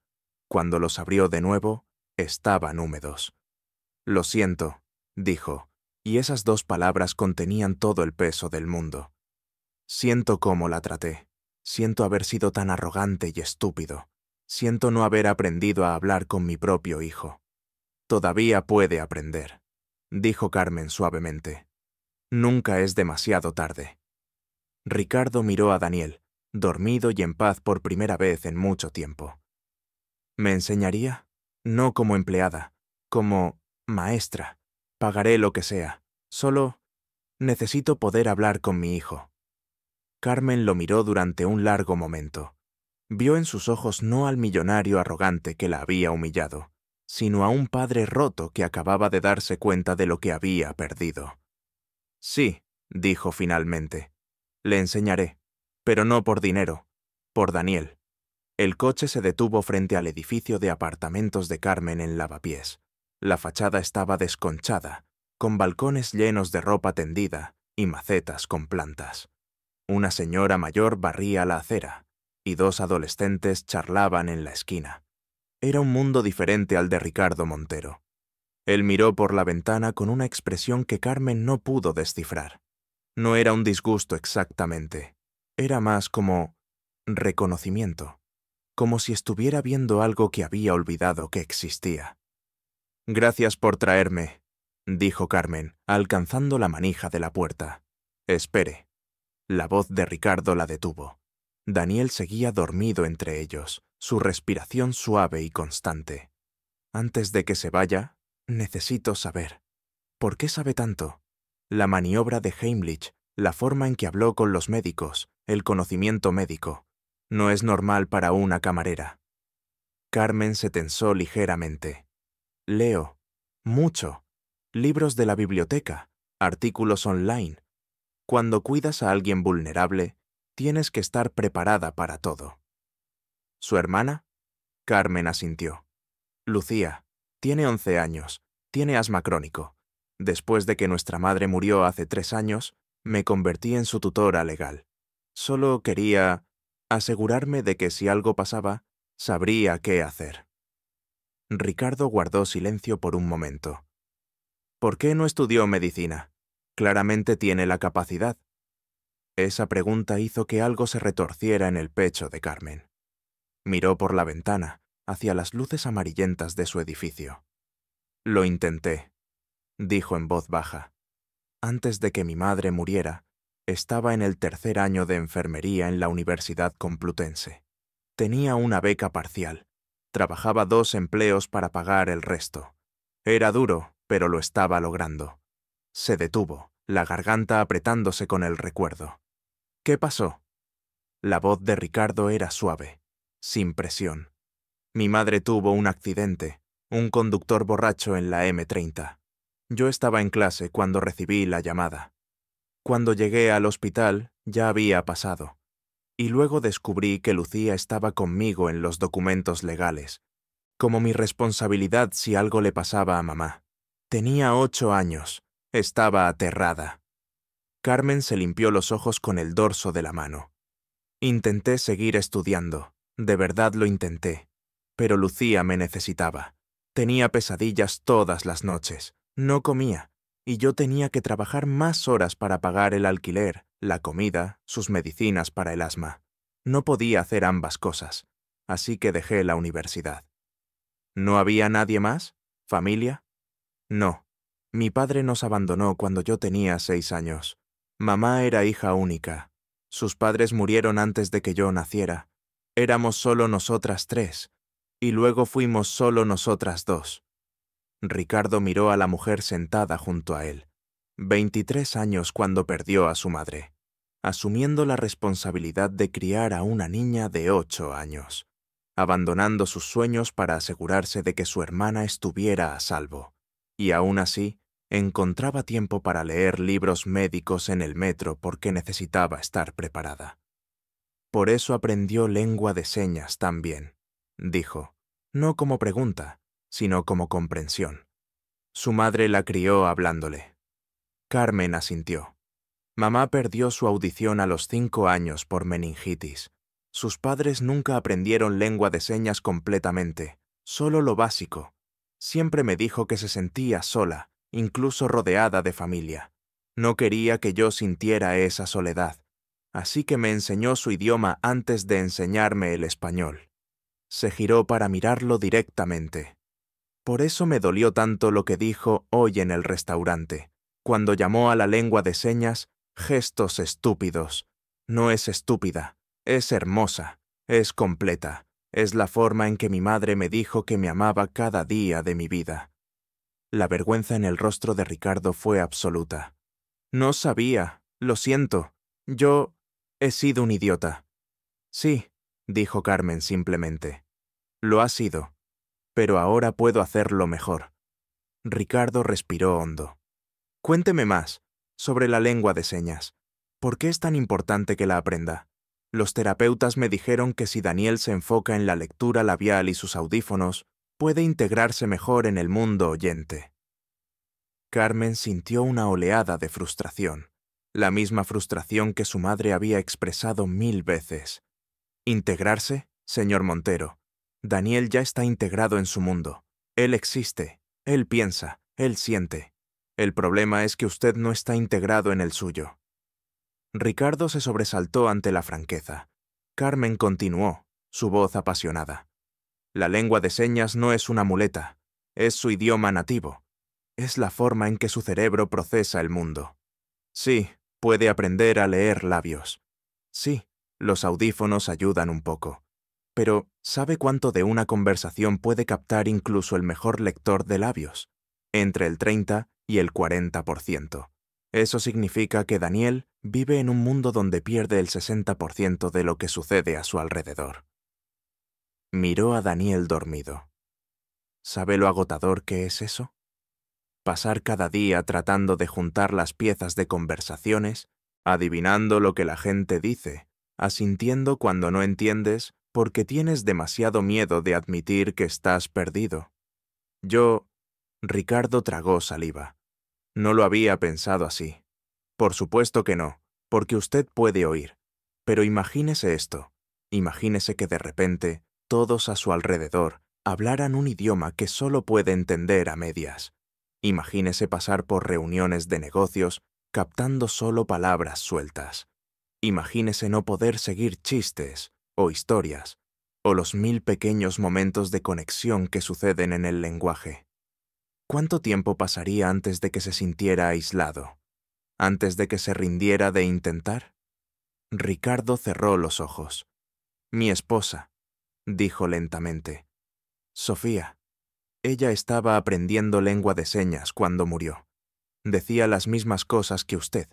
Cuando los abrió de nuevo, estaban húmedos. «Lo siento», dijo, y esas 2 palabras contenían todo el peso del mundo. «Siento cómo la traté. Siento haber sido tan arrogante y estúpido. Siento no haber aprendido a hablar con mi propio hijo». «Todavía puede aprender», dijo Carmen suavemente. «Nunca es demasiado tarde». Ricardo miró a Daniel, dormido y en paz por primera vez en mucho tiempo. «¿Me enseñaría? No como empleada, como maestra. Pagaré lo que sea. Solo necesito poder hablar con mi hijo». Carmen lo miró durante un largo momento. Vio en sus ojos no al millonario arrogante que la había humillado, sino a un padre roto que acababa de darse cuenta de lo que había perdido. «Sí», dijo finalmente, «le enseñaré, pero no por dinero, por Daniel». El coche se detuvo frente al edificio de apartamentos de Carmen en Lavapiés. La fachada estaba desconchada, con balcones llenos de ropa tendida y macetas con plantas. Una señora mayor barría la acera, y 2 adolescentes charlaban en la esquina. Era un mundo diferente al de Ricardo Montero. Él miró por la ventana con una expresión que Carmen no pudo descifrar. No era un disgusto exactamente. Era más como reconocimiento, como si estuviera viendo algo que había olvidado que existía. «Gracias por traerme», dijo Carmen, alcanzando la manija de la puerta. «Espere». La voz de Ricardo la detuvo. Daniel seguía dormido entre ellos, su respiración suave y constante. «Antes de que se vaya, necesito saber. ¿Por qué sabe tanto? La maniobra de Heimlich, la forma en que habló con los médicos, el conocimiento médico. No es normal para una camarera. Carmen se tensó ligeramente. Leo. Mucho. Libros de la biblioteca. Artículos online. Cuando cuidas a alguien vulnerable, tienes que estar preparada para todo. ¿Su hermana? Carmen asintió. Lucía. Tiene 11 años. Tiene asma crónico. Después de que nuestra madre murió hace 3 años, me convertí en su tutora legal. Solo quería asegurarme de que si algo pasaba, sabría qué hacer. Ricardo guardó silencio por un momento. ¿Por qué no estudió medicina? Claramente tiene la capacidad. Esa pregunta hizo que algo se retorciera en el pecho de Carmen. Miró por la ventana, hacia las luces amarillentas de su edificio. Lo intenté, dijo en voz baja. Antes de que mi madre muriera, estaba en el 3er año de enfermería en la Universidad Complutense. Tenía una beca parcial. Trabajaba 2 empleos para pagar el resto. Era duro, pero lo estaba logrando. Se detuvo, la garganta apretándose con el recuerdo. ¿Qué pasó? La voz de Ricardo era suave, sin presión. Mi madre tuvo un accidente, un conductor borracho en la M30. Yo estaba en clase cuando recibí la llamada. Cuando llegué al hospital, ya había pasado. Y luego descubrí que Lucía estaba conmigo en los documentos legales, como mi responsabilidad si algo le pasaba a mamá. Tenía 8 años. Estaba aterrada. Carmen se limpió los ojos con el dorso de la mano. Intenté seguir estudiando. De verdad lo intenté. Pero Lucía me necesitaba. Tenía pesadillas todas las noches. No comía. Y yo tenía que trabajar más horas para pagar el alquiler, la comida, sus medicinas para el asma. No podía hacer ambas cosas. Así que dejé la universidad. ¿No había nadie más? ¿Familia? No. Mi padre nos abandonó cuando yo tenía 6 años. Mamá era hija única. Sus padres murieron antes de que yo naciera. Éramos solo nosotras 3. Y luego fuimos solo nosotras 2. Ricardo miró a la mujer sentada junto a él. 23 años cuando perdió a su madre, asumiendo la responsabilidad de criar a una niña de 8 años, abandonando sus sueños para asegurarse de que su hermana estuviera a salvo. Y aún así, encontraba tiempo para leer libros médicos en el metro porque necesitaba estar preparada. Por eso aprendió lengua de señas también, dijo, no como pregunta, sino como comprensión. Su madre la crió hablándole. Carmen asintió. Mamá perdió su audición a los 5 años por meningitis. Sus padres nunca aprendieron lengua de señas completamente, solo lo básico. Siempre me dijo que se sentía sola, incluso rodeada de familia. No quería que yo sintiera esa soledad, así que me enseñó su idioma antes de enseñarme el español. Se giró para mirarlo directamente. Por eso me dolió tanto lo que dijo hoy en el restaurante, cuando llamó a la lengua de señas gestos estúpidos. No es estúpida, es hermosa, es completa. Es la forma en que mi madre me dijo que me amaba cada día de mi vida. La vergüenza en el rostro de Ricardo fue absoluta. No sabía, lo siento. Yo he sido un idiota. Sí, dijo Carmen simplemente. Lo ha sido, pero ahora puedo hacerlo mejor. Ricardo respiró hondo. Cuénteme más sobre la lengua de señas. ¿Por qué es tan importante que la aprenda? Los terapeutas me dijeron que si Daniel se enfoca en la lectura labial y sus audífonos, puede integrarse mejor en el mundo oyente. Carmen sintió una oleada de frustración, la misma frustración que su madre había expresado 1000 veces. ¿Integrarse, señor Montero? Daniel ya está integrado en su mundo. Él existe, él piensa, él siente. El problema es que usted no está integrado en el suyo. Ricardo se sobresaltó ante la franqueza. Carmen continuó, su voz apasionada. La lengua de señas no es una muleta, es su idioma nativo. Es la forma en que su cerebro procesa el mundo. Sí, puede aprender a leer labios. Sí, los audífonos ayudan un poco. Pero, ¿sabe cuánto de una conversación puede captar incluso el mejor lector de labios? Entre el 30 y el 40%. Eso significa que Daniel Vive en un mundo donde pierde el 60% de lo que sucede a su alrededor. Miró a Daniel dormido. ¿Sabe lo agotador que es eso? Pasar cada día tratando de juntar las piezas de conversaciones, adivinando lo que la gente dice, asintiendo cuando no entiendes porque tienes demasiado miedo de admitir que estás perdido. Ricardo tragó saliva. No lo había pensado así. Por supuesto que no, porque usted puede oír. Pero imagínese esto. Imagínese que de repente, todos a su alrededor hablaran un idioma que solo puede entender a medias. Imagínese pasar por reuniones de negocios captando solo palabras sueltas. Imagínese no poder seguir chistes o historias, o los 1000 pequeños momentos de conexión que suceden en el lenguaje. ¿Cuánto tiempo pasaría antes de que se sintiera aislado? ¿Antes de que se rindiera de intentar? Ricardo cerró los ojos. Mi esposa, dijo lentamente. Sofía. Ella estaba aprendiendo lengua de señas cuando murió. Decía las mismas cosas que usted.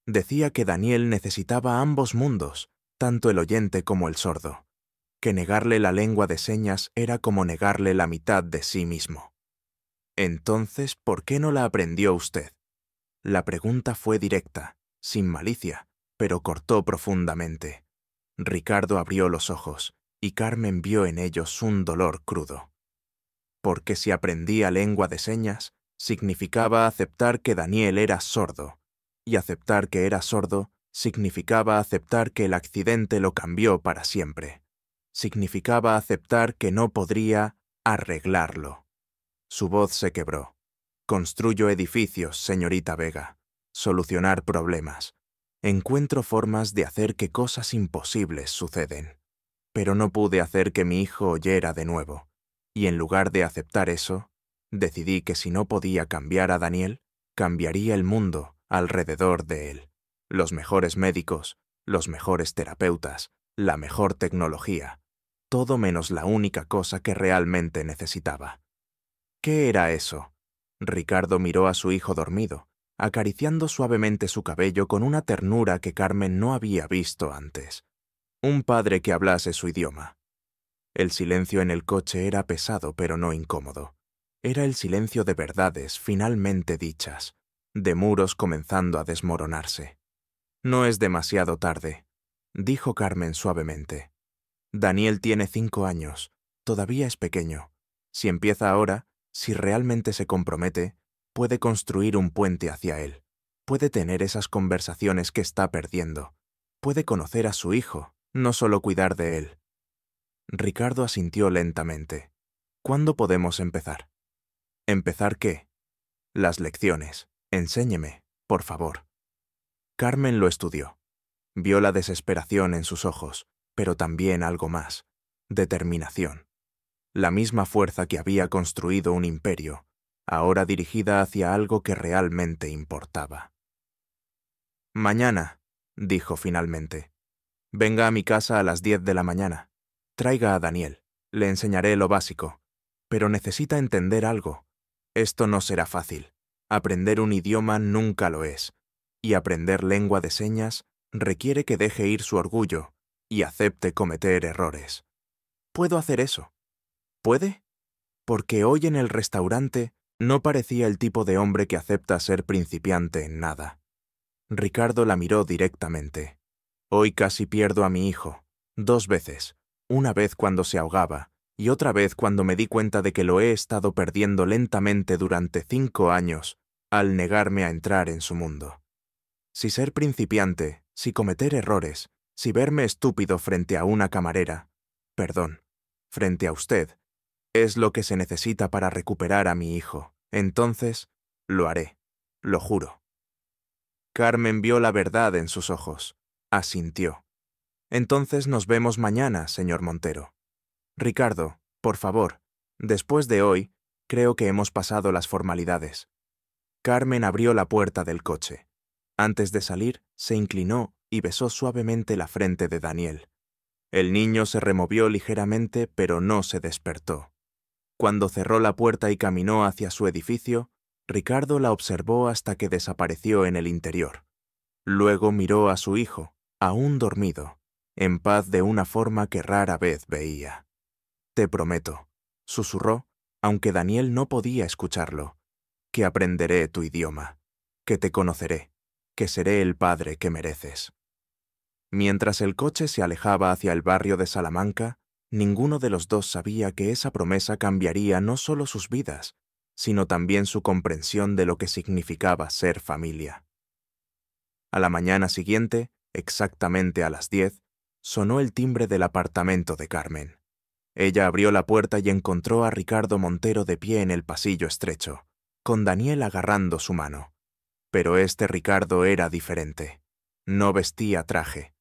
Decía que Daniel necesitaba ambos mundos, tanto el oyente como el sordo. Que negarle la lengua de señas era como negarle la mitad de sí mismo. Entonces, ¿por qué no la aprendió usted? La pregunta fue directa, sin malicia, pero cortó profundamente. Ricardo abrió los ojos, y Carmen vio en ellos un dolor crudo. Porque si aprendía lengua de señas, significaba aceptar que Daniel era sordo, y aceptar que era sordo significaba aceptar que el accidente lo cambió para siempre. Significaba aceptar que no podría arreglarlo. Su voz se quebró. Construyo edificios, señorita Vega. Solucionar problemas. Encuentro formas de hacer que cosas imposibles suceden. Pero no pude hacer que mi hijo oyera de nuevo. Y en lugar de aceptar eso, decidí que si no podía cambiar a Daniel, cambiaría el mundo alrededor de él. Los mejores médicos, los mejores terapeutas, la mejor tecnología. Todo menos la única cosa que realmente necesitaba. ¿Qué era eso? Ricardo miró a su hijo dormido, acariciando suavemente su cabello con una ternura que Carmen no había visto antes. Un padre que hablase su idioma. El silencio en el coche era pesado pero no incómodo. Era el silencio de verdades finalmente dichas, de muros comenzando a desmoronarse. No es demasiado tarde, dijo Carmen suavemente. Daniel tiene 5 años, todavía es pequeño. Si empieza ahora, si realmente se compromete, puede construir un puente hacia él. Puede tener esas conversaciones que está perdiendo. Puede conocer a su hijo, no solo cuidar de él. Ricardo asintió lentamente. ¿Cuándo podemos empezar? ¿Empezar qué? Las lecciones. Enséñeme, por favor. Carmen lo estudió. Vio la desesperación en sus ojos, pero también algo más. Determinación. La misma fuerza que había construido un imperio, ahora dirigida hacia algo que realmente importaba. Mañana, dijo finalmente. Venga a mi casa a las 10 de la mañana. Traiga a Daniel. Le enseñaré lo básico. Pero necesita entender algo. Esto no será fácil. Aprender un idioma nunca lo es. Y aprender lengua de señas requiere que deje ir su orgullo y acepte cometer errores. ¿Puedo hacer eso? ¿Puede? Porque hoy en el restaurante no parecía el tipo de hombre que acepta ser principiante en nada. Ricardo la miró directamente. Hoy casi pierdo a mi hijo, 2 veces, una vez cuando se ahogaba y otra vez cuando me di cuenta de que lo he estado perdiendo lentamente durante 5 años al negarme a entrar en su mundo. Si ser principiante, si cometer errores, si verme estúpido frente a una camarera, frente a usted, es lo que se necesita para recuperar a mi hijo, entonces lo haré, lo juro. Carmen vio la verdad en sus ojos. Asintió. Entonces nos vemos mañana, señor Montero. Ricardo, por favor, después de hoy, creo que hemos pasado las formalidades. Carmen abrió la puerta del coche. Antes de salir, se inclinó y besó suavemente la frente de Daniel. El niño se removió ligeramente, pero no se despertó. Cuando cerró la puerta y caminó hacia su edificio, Ricardo la observó hasta que desapareció en el interior. Luego miró a su hijo, aún dormido, en paz de una forma que rara vez veía. «Te prometo», susurró, aunque Daniel no podía escucharlo, «que aprenderé tu idioma, que te conoceré, que seré el padre que mereces». Mientras el coche se alejaba hacia el barrio de Salamanca, ninguno de los dos sabía que esa promesa cambiaría no solo sus vidas, sino también su comprensión de lo que significaba ser familia. A la mañana siguiente, exactamente a las 10, sonó el timbre del apartamento de Carmen. Ella abrió la puerta y encontró a Ricardo Montero de pie en el pasillo estrecho, con Daniel agarrando su mano. Pero este Ricardo era diferente. No vestía traje.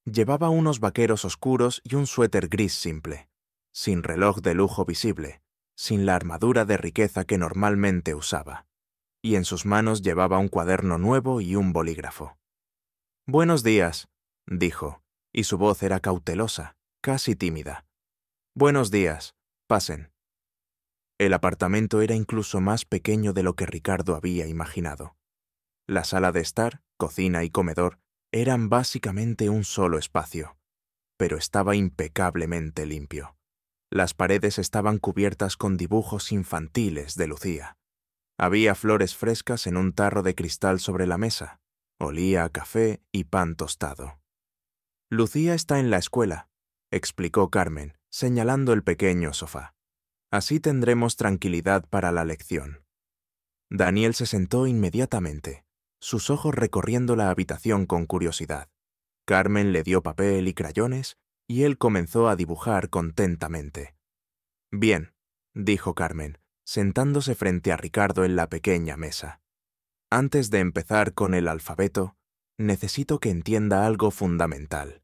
Llevaba unos vaqueros oscuros y un suéter gris simple, sin reloj de lujo visible, sin la armadura de riqueza que normalmente usaba, y en sus manos llevaba un cuaderno nuevo y un bolígrafo. «Buenos días», dijo, y su voz era cautelosa, casi tímida. «Buenos días. Pasen». El apartamento era incluso más pequeño de lo que Ricardo había imaginado. La sala de estar, cocina y comedor eran básicamente un solo espacio, pero estaba impecablemente limpio. Las paredes estaban cubiertas con dibujos infantiles de Lucía. Había flores frescas en un tarro de cristal sobre la mesa. Olía a café y pan tostado. «Lucía está en la escuela», explicó Carmen, señalando el pequeño sofá. «Así tendremos tranquilidad para la lección». Daniel se sentó inmediatamente, sus ojos recorriendo la habitación con curiosidad. Carmen le dio papel y crayones y él comenzó a dibujar contentamente. «Bien», dijo Carmen, sentándose frente a Ricardo en la pequeña mesa. «Antes de empezar con el alfabeto, necesito que entienda algo fundamental.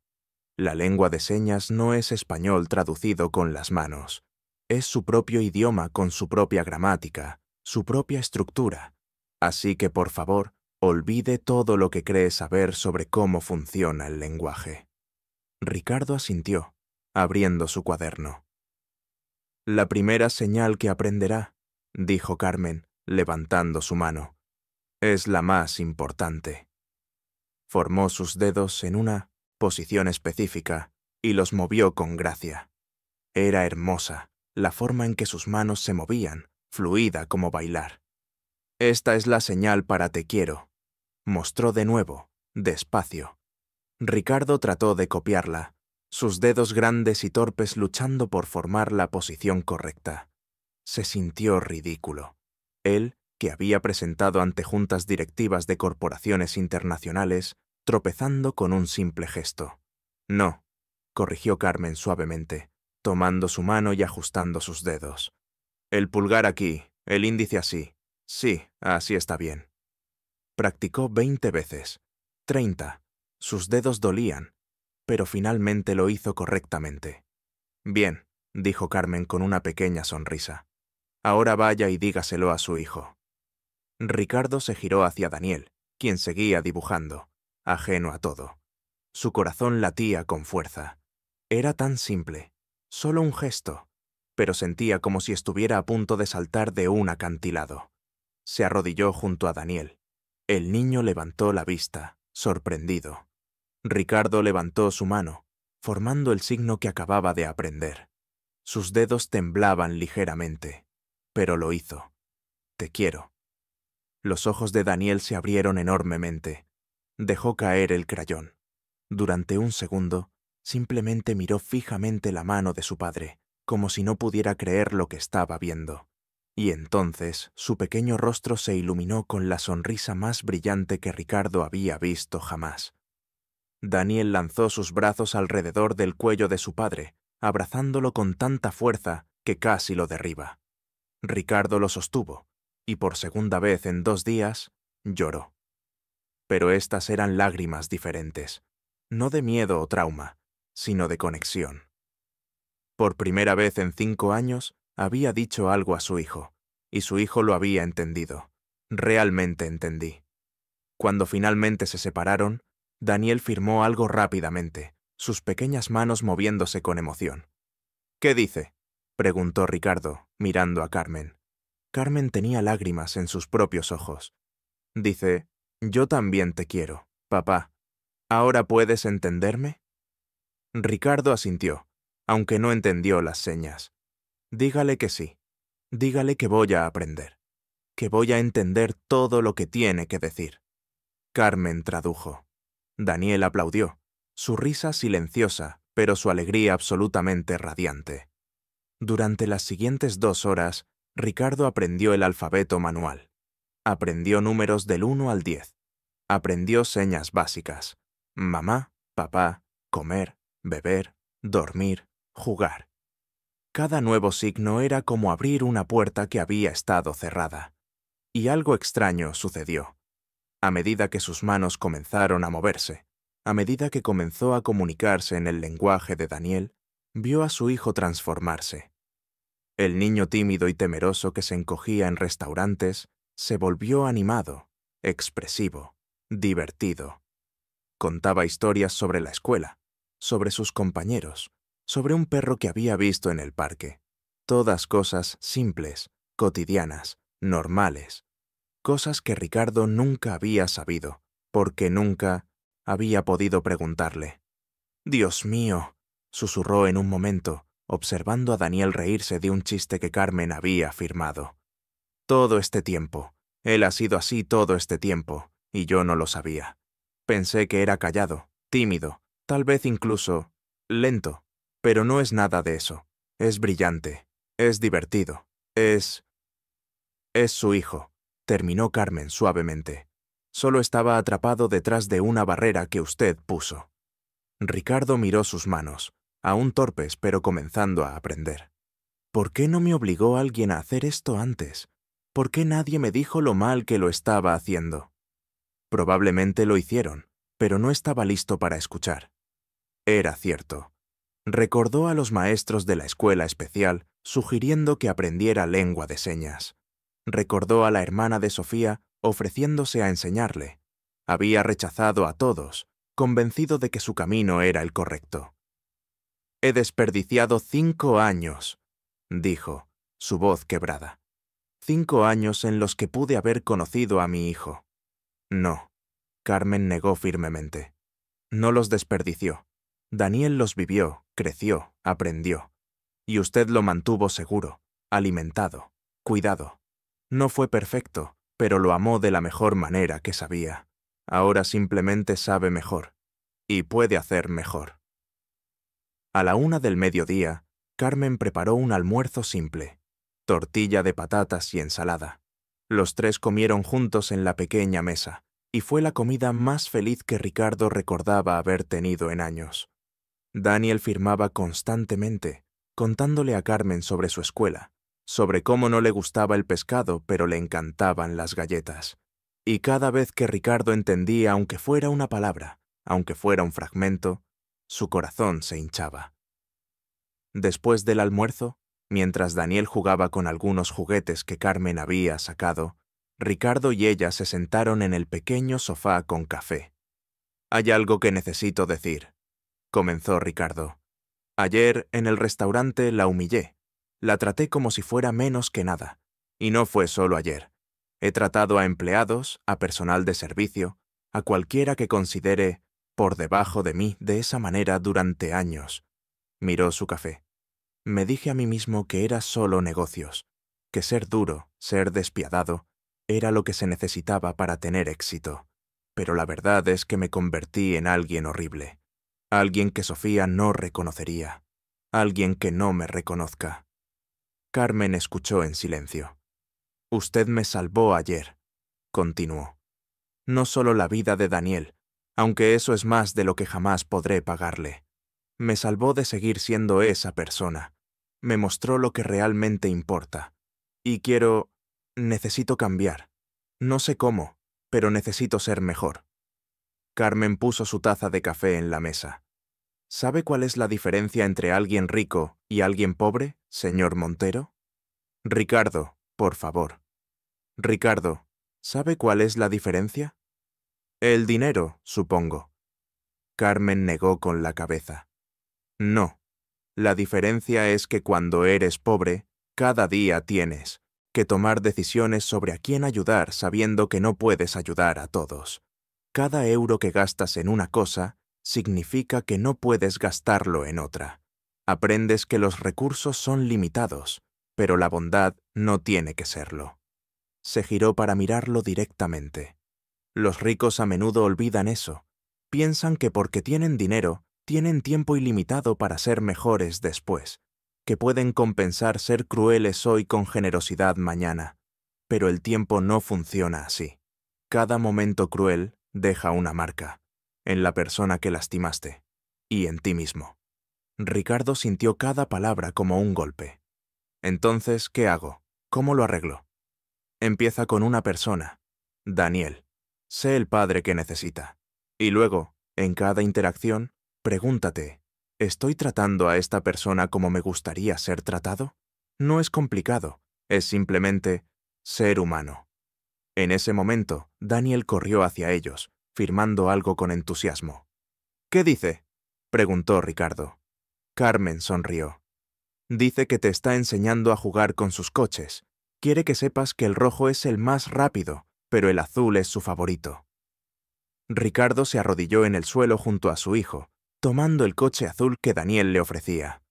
La lengua de señas no es español traducido con las manos. Es su propio idioma con su propia gramática, su propia estructura. Así que, por favor, olvide todo lo que cree saber sobre cómo funciona el lenguaje». Ricardo asintió, abriendo su cuaderno. «La primera señal que aprenderá», dijo Carmen, levantando su mano, «es la más importante». Formó sus dedos en una posición específica y los movió con gracia. Era hermosa la forma en que sus manos se movían, fluida como bailar. «Esta es la señal para te quiero», mostró de nuevo, despacio. Ricardo trató de copiarla, sus dedos grandes y torpes luchando por formar la posición correcta. Se sintió ridículo. Él, que había presentado ante juntas directivas de corporaciones internacionales, tropezando con un simple gesto. «No», corrigió Carmen suavemente, tomando su mano y ajustando sus dedos. «El pulgar aquí, el índice así. Sí, así está bien». Practicó 20 veces, 30. Sus dedos dolían, pero finalmente lo hizo correctamente. «Bien», dijo Carmen con una pequeña sonrisa. «Ahora vaya y dígaselo a su hijo». Ricardo se giró hacia Daniel, quien seguía dibujando, ajeno a todo. Su corazón latía con fuerza. Era tan simple, solo un gesto, pero sentía como si estuviera a punto de saltar de un acantilado. Se arrodilló junto a Daniel. El niño levantó la vista, sorprendido. Ricardo levantó su mano, formando el signo que acababa de aprender. Sus dedos temblaban ligeramente, pero lo hizo. «Te quiero». Los ojos de Daniel se abrieron enormemente. Dejó caer el crayón. Durante un segundo, simplemente miró fijamente la mano de su padre, como si no pudiera creer lo que estaba viendo. Y entonces su pequeño rostro se iluminó con la sonrisa más brillante que Ricardo había visto jamás. Daniel lanzó sus brazos alrededor del cuello de su padre, abrazándolo con tanta fuerza que casi lo derriba. Ricardo lo sostuvo, y por segunda vez en 2 días, lloró. Pero estas eran lágrimas diferentes, no de miedo o trauma, sino de conexión. Por primera vez en 5 años, había dicho algo a su hijo, y su hijo lo había entendido. Realmente entendí. Cuando finalmente se separaron, Daniel firmó algo rápidamente, sus pequeñas manos moviéndose con emoción. «¿Qué dice?», preguntó Ricardo, mirando a Carmen. Carmen tenía lágrimas en sus propios ojos. «Dice, yo también te quiero, Papá, ¿ahora puedes entenderme? Ricardo asintió, aunque no entendió las señas. Dígale que sí. Dígale que voy a aprender. Que voy a entender todo lo que tiene que decir. Carmen tradujo. Daniel aplaudió, su risa silenciosa, pero su alegría absolutamente radiante. Durante las siguientes 2 horas, Ricardo aprendió el alfabeto manual. Aprendió números del 1 al 10. Aprendió señas básicas. Mamá, papá, comer, beber, dormir, jugar. Cada nuevo signo era como abrir una puerta que había estado cerrada. Y algo extraño sucedió. A medida que sus manos comenzaron a moverse, a medida que comenzó a comunicarse en el lenguaje de Daniel, vio a su hijo transformarse. El niño tímido y temeroso que se encogía en restaurantes se volvió animado, expresivo, divertido. Contaba historias sobre la escuela, sobre sus compañeros, sobre un perro que había visto en el parque. Todas cosas simples, cotidianas, normales. Cosas que Ricardo nunca había sabido, porque nunca había podido preguntarle. «Dios mío», susurró en un momento, observando a Daniel reírse de un chiste que Carmen había afirmado. «Todo este tiempo. Él ha sido así todo este tiempo, y yo no lo sabía. Pensé que era callado, tímido, tal vez incluso lento, pero no es nada de eso. Es brillante, es divertido, es su hijo», terminó Carmen suavemente. «Solo estaba atrapado detrás de una barrera que usted puso». Ricardo miró sus manos, aún torpes pero comenzando a aprender. ¿Por qué no me obligó alguien a hacer esto antes? ¿Por qué nadie me dijo lo mal que lo estaba haciendo? Probablemente lo hicieron, pero no estaba listo para escuchar. Era cierto. Recordó a los maestros de la escuela especial sugiriendo que aprendiera lengua de señas. Recordó a la hermana de Sofía ofreciéndose a enseñarle. Había rechazado a todos, convencido de que su camino era el correcto. «He desperdiciado 5 años», dijo, su voz quebrada. 5 años en los que pude haber conocido a mi hijo. No, Carmen negó firmemente. No los desperdició. Daniel los vivió, creció, aprendió. Y usted lo mantuvo seguro, alimentado, cuidado. No fue perfecto, pero lo amó de la mejor manera que sabía. Ahora simplemente sabe mejor. Y puede hacer mejor. A la 1 del mediodía, Carmen preparó un almuerzo simple. Tortilla de patatas y ensalada. Los 3 comieron juntos en la pequeña mesa, y fue la comida más feliz que Ricardo recordaba haber tenido en años. Daniel firmaba constantemente, contándole a Carmen sobre su escuela, sobre cómo no le gustaba el pescado pero le encantaban las galletas. Y cada vez que Ricardo entendía, aunque fuera una palabra, aunque fuera un fragmento, su corazón se hinchaba. Después del almuerzo, mientras Daniel jugaba con algunos juguetes que Carmen había sacado, Ricardo y ella se sentaron en el pequeño sofá con café. «Hay algo que necesito decir», comenzó Ricardo. «Ayer, en el restaurante, la humillé. La traté como si fuera menos que nada. Y no fue solo ayer. He tratado a empleados, a personal de servicio, a cualquiera que considere por debajo de mí de esa manera durante años». Miró su café. «Me dije a mí mismo que era solo negocios, que ser duro, ser despiadado, era lo que se necesitaba para tener éxito. Pero la verdad es que me convertí en alguien horrible. Alguien que Sofía no reconocería. Alguien que no me reconozca». Carmen escuchó en silencio. «Usted me salvó ayer», continuó. «No solo la vida de Daniel, aunque eso es más de lo que jamás podré pagarle. Me salvó de seguir siendo esa persona. Me mostró lo que realmente importa. Y necesito cambiar. No sé cómo, pero necesito ser mejor». Carmen puso su taza de café en la mesa. «¿Sabe cuál es la diferencia entre alguien rico y alguien pobre, señor Montero?» «Ricardo, por favor». «Ricardo, ¿sabe cuál es la diferencia?» «El dinero, supongo». Carmen negó con la cabeza. «No. La diferencia es que cuando eres pobre, cada día tienes que tomar decisiones sobre a quién ayudar sabiendo que no puedes ayudar a todos. Cada euro que gastas en una cosa significa que no puedes gastarlo en otra. Aprendes que los recursos son limitados, pero la bondad no tiene que serlo. Se giró para mirarlo directamente. Los ricos a menudo olvidan eso. Piensan que porque tienen dinero, tienen tiempo ilimitado para ser mejores después, que pueden compensar ser crueles hoy con generosidad mañana. Pero el tiempo no funciona así. Cada momento cruel deja una marca, en la persona que lastimaste, y en ti mismo. Ricardo sintió cada palabra como un golpe. Entonces, ¿qué hago? ¿Cómo lo arreglo? Empieza con una persona, Daniel. Sé el padre que necesita. Y luego, en cada interacción, pregúntate, ¿estoy tratando a esta persona como me gustaría ser tratado? No es complicado, es simplemente ser humano. En ese momento, Daniel corrió hacia ellos, firmando algo con entusiasmo. ¿Qué dice?, preguntó Ricardo. Carmen sonrió. Dice que te está enseñando a jugar con sus coches. Quiere que sepas que el rojo es el más rápido, pero el azul es su favorito. Ricardo se arrodilló en el suelo junto a su hijo, tomando el coche azul que Daniel le ofrecía.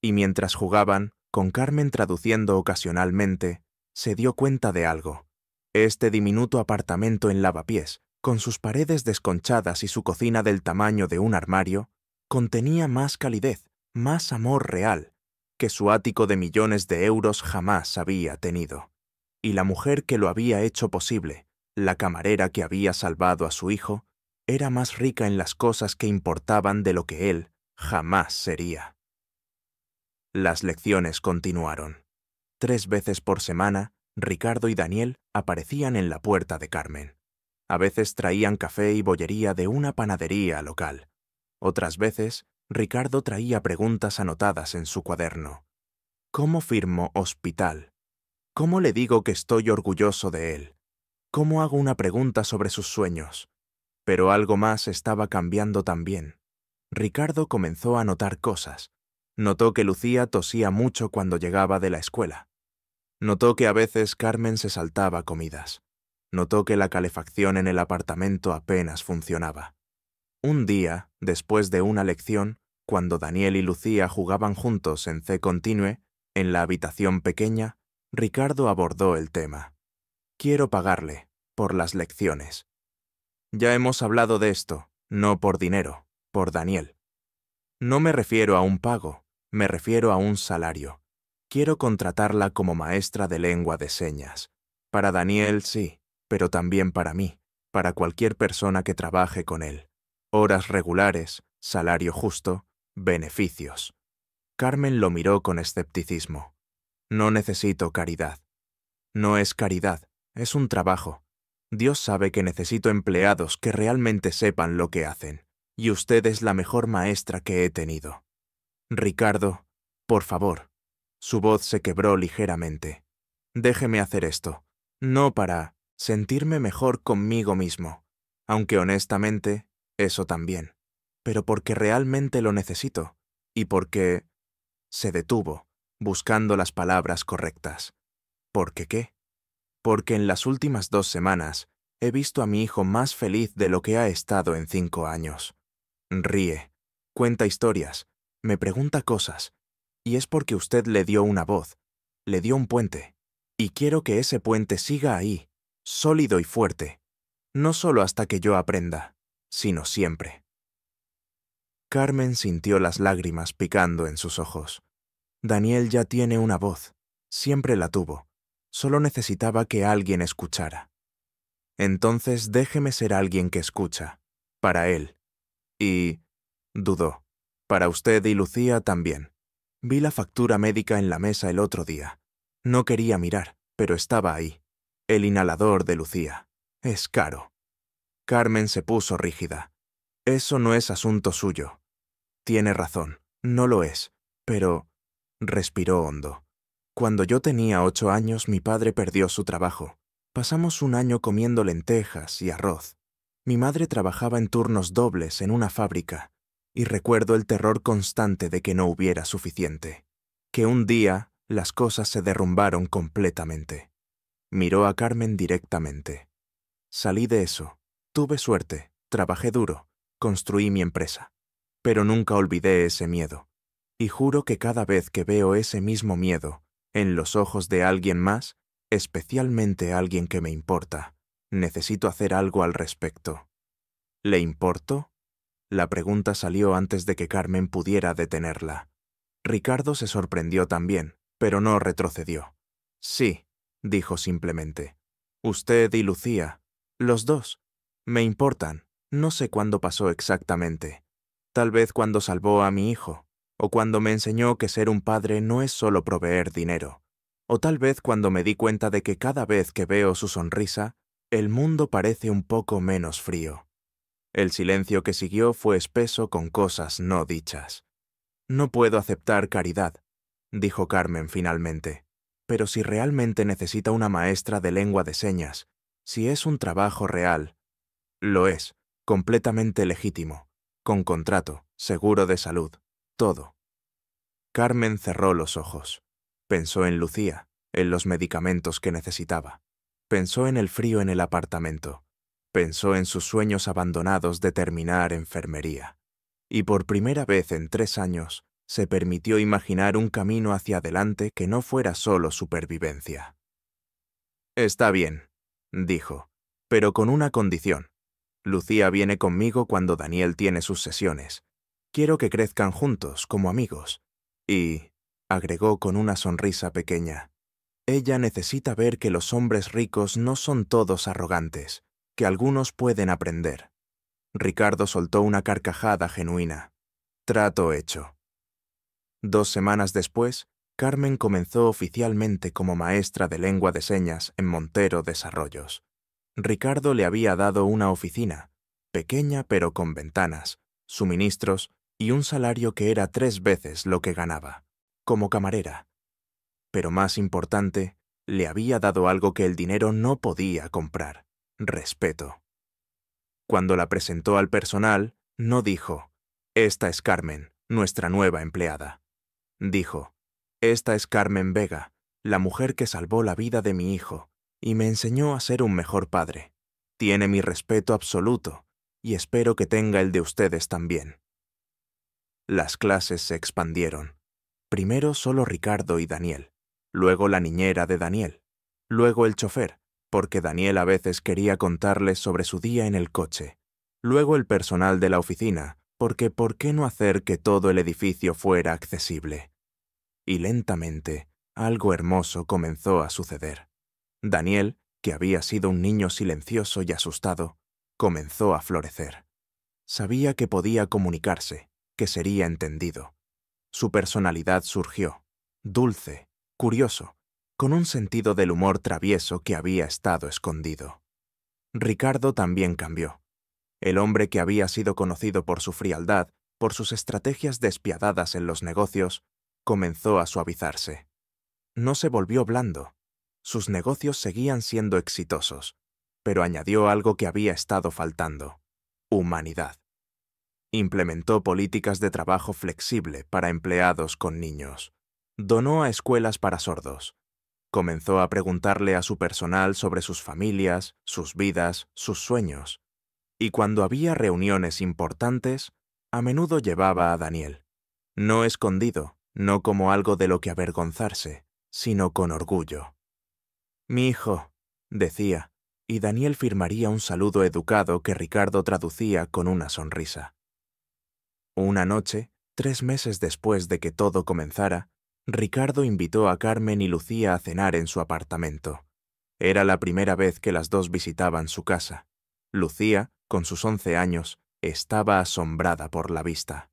Y mientras jugaban, con Carmen traduciendo ocasionalmente, se dio cuenta de algo. Este diminuto apartamento en Lavapiés, con sus paredes desconchadas y su cocina del tamaño de un armario, contenía más calidez, más amor real, que su ático de millones de euros jamás había tenido. Y la mujer que lo había hecho posible, la camarera que había salvado a su hijo, era más rica en las cosas que importaban de lo que él jamás sería. Las lecciones continuaron. 3 veces por semana, Ricardo y Daniel aparecían en la puerta de Carmen. A veces traían café y bollería de una panadería local. Otras veces, Ricardo traía preguntas anotadas en su cuaderno. ¿Cómo firmo hospital? ¿Cómo le digo que estoy orgulloso de él? ¿Cómo hago una pregunta sobre sus sueños? Pero algo más estaba cambiando también. Ricardo comenzó a notar cosas. Notó que Lucía tosía mucho cuando llegaba de la escuela. Notó que a veces Carmen se saltaba comidas. Notó que la calefacción en el apartamento apenas funcionaba. Un día, después de una lección, cuando Daniel y Lucía jugaban juntos en C Continue, en la habitación pequeña, Ricardo abordó el tema. Quiero pagarle, por las lecciones. Ya hemos hablado de esto, no por dinero, por Daniel. No me refiero a un pago, me refiero a un salario. Quiero contratarla como maestra de lengua de señas. Para Daniel, sí, pero también para mí, para cualquier persona que trabaje con él. Horas regulares, salario justo, beneficios. Carmen lo miró con escepticismo. No necesito caridad. No es caridad, es un trabajo. Dios sabe que necesito empleados que realmente sepan lo que hacen, y usted es la mejor maestra que he tenido. Ricardo, por favor. Su voz se quebró ligeramente. Déjeme hacer esto, no para sentirme mejor conmigo mismo, aunque honestamente, eso también, pero porque realmente lo necesito, y porque... Se detuvo, buscando las palabras correctas. ¿Por qué qué? Porque en las últimas 2 semanas he visto a mi hijo más feliz de lo que ha estado en 5 años. Ríe, cuenta historias, me pregunta cosas, y es porque usted le dio una voz, le dio un puente, y quiero que ese puente siga ahí, sólido y fuerte, no solo hasta que yo aprenda, sino siempre. Carmen sintió las lágrimas picando en sus ojos. Daniel ya tiene una voz, siempre la tuvo, solo necesitaba que alguien escuchara. Entonces déjeme ser alguien que escucha, para él. Y... dudó, para usted y Lucía también. Vi la factura médica en la mesa el otro día. No quería mirar, pero estaba ahí. El inhalador de Lucía. Es caro. Carmen se puso rígida. Eso no es asunto suyo. Tiene razón, no lo es, pero... Respiró hondo. Cuando yo tenía 8 años, mi padre perdió su trabajo. Pasamos un año comiendo lentejas y arroz. Mi madre trabajaba en turnos dobles en una fábrica, y recuerdo el terror constante de que no hubiera suficiente. Que un día las cosas se derrumbaron completamente. Miró a Carmen directamente. Salí de eso. Tuve suerte, trabajé duro, construí mi empresa. Pero nunca olvidé ese miedo. Y juro que cada vez que veo ese mismo miedo en los ojos de alguien más, especialmente alguien que me importa, necesito hacer algo al respecto. ¿Le importo? La pregunta salió antes de que Carmen pudiera detenerla. Ricardo se sorprendió también, pero no retrocedió. Sí, dijo simplemente. Usted y Lucía, los dos, me importan. No sé cuándo pasó exactamente. Tal vez cuando salvó a mi hijo, o cuando me enseñó que ser un padre no es solo proveer dinero, o tal vez cuando me di cuenta de que cada vez que veo su sonrisa, el mundo parece un poco menos frío. El silencio que siguió fue espeso con cosas no dichas. No puedo aceptar caridad, dijo Carmen finalmente, pero si realmente necesita una maestra de lengua de señas, si es un trabajo real, lo es, completamente legítimo, con contrato, seguro de salud, todo. Carmen cerró los ojos. Pensó en Lucía, en los medicamentos que necesitaba. Pensó en el frío en el apartamento. Pensó en sus sueños abandonados de terminar enfermería. Y por primera vez en 3 años, se permitió imaginar un camino hacia adelante que no fuera solo supervivencia. Está bien, dijo, pero con una condición. Lucía viene conmigo cuando Daniel tiene sus sesiones. Quiero que crezcan juntos, como amigos. Y, agregó con una sonrisa pequeña, ella necesita ver que los hombres ricos no son todos arrogantes, que algunos pueden aprender. Ricardo soltó una carcajada genuina. Trato hecho. 2 semanas después, Carmen comenzó oficialmente como maestra de lengua de señas en Montero Desarrollos. Ricardo le había dado una oficina, pequeña pero con ventanas, suministros y un salario que era 3 veces lo que ganaba, como camarera. Pero más importante, le había dado algo que el dinero no podía comprar: respeto. Cuando la presentó al personal, no dijo, «Esta es Carmen, nuestra nueva empleada». Dijo, «Esta es Carmen Vega, la mujer que salvó la vida de mi hijo y me enseñó a ser un mejor padre. Tiene mi respeto absoluto y espero que tenga el de ustedes también». Las clases se expandieron. Primero solo Ricardo y Daniel, luego la niñera de Daniel, luego el chofer, porque Daniel a veces quería contarles sobre su día en el coche, luego el personal de la oficina, porque ¿por qué no hacer que todo el edificio fuera accesible? Y lentamente, algo hermoso comenzó a suceder. Daniel, que había sido un niño silencioso y asustado, comenzó a florecer. Sabía que podía comunicarse, que sería entendido. Su personalidad surgió, dulce, curioso, con un sentido del humor travieso que había estado escondido. Ricardo también cambió. El hombre que había sido conocido por su frialdad, por sus estrategias despiadadas en los negocios, comenzó a suavizarse. No se volvió blando. Sus negocios seguían siendo exitosos, pero añadió algo que había estado faltando: humanidad. Implementó políticas de trabajo flexible para empleados con niños. Donó a escuelas para sordos. Comenzó a preguntarle a su personal sobre sus familias, sus vidas, sus sueños. Y cuando había reuniones importantes, a menudo llevaba a Daniel. No escondido, no como algo de lo que avergonzarse, sino con orgullo. «Mi hijo», decía, y Daniel firmaría un saludo educado que Ricardo traducía con una sonrisa. Una noche, 3 meses después de que todo comenzara, Ricardo invitó a Carmen y Lucía a cenar en su apartamento. Era la primera vez que las dos visitaban su casa. Lucía, con sus 11 años, estaba asombrada por la vista.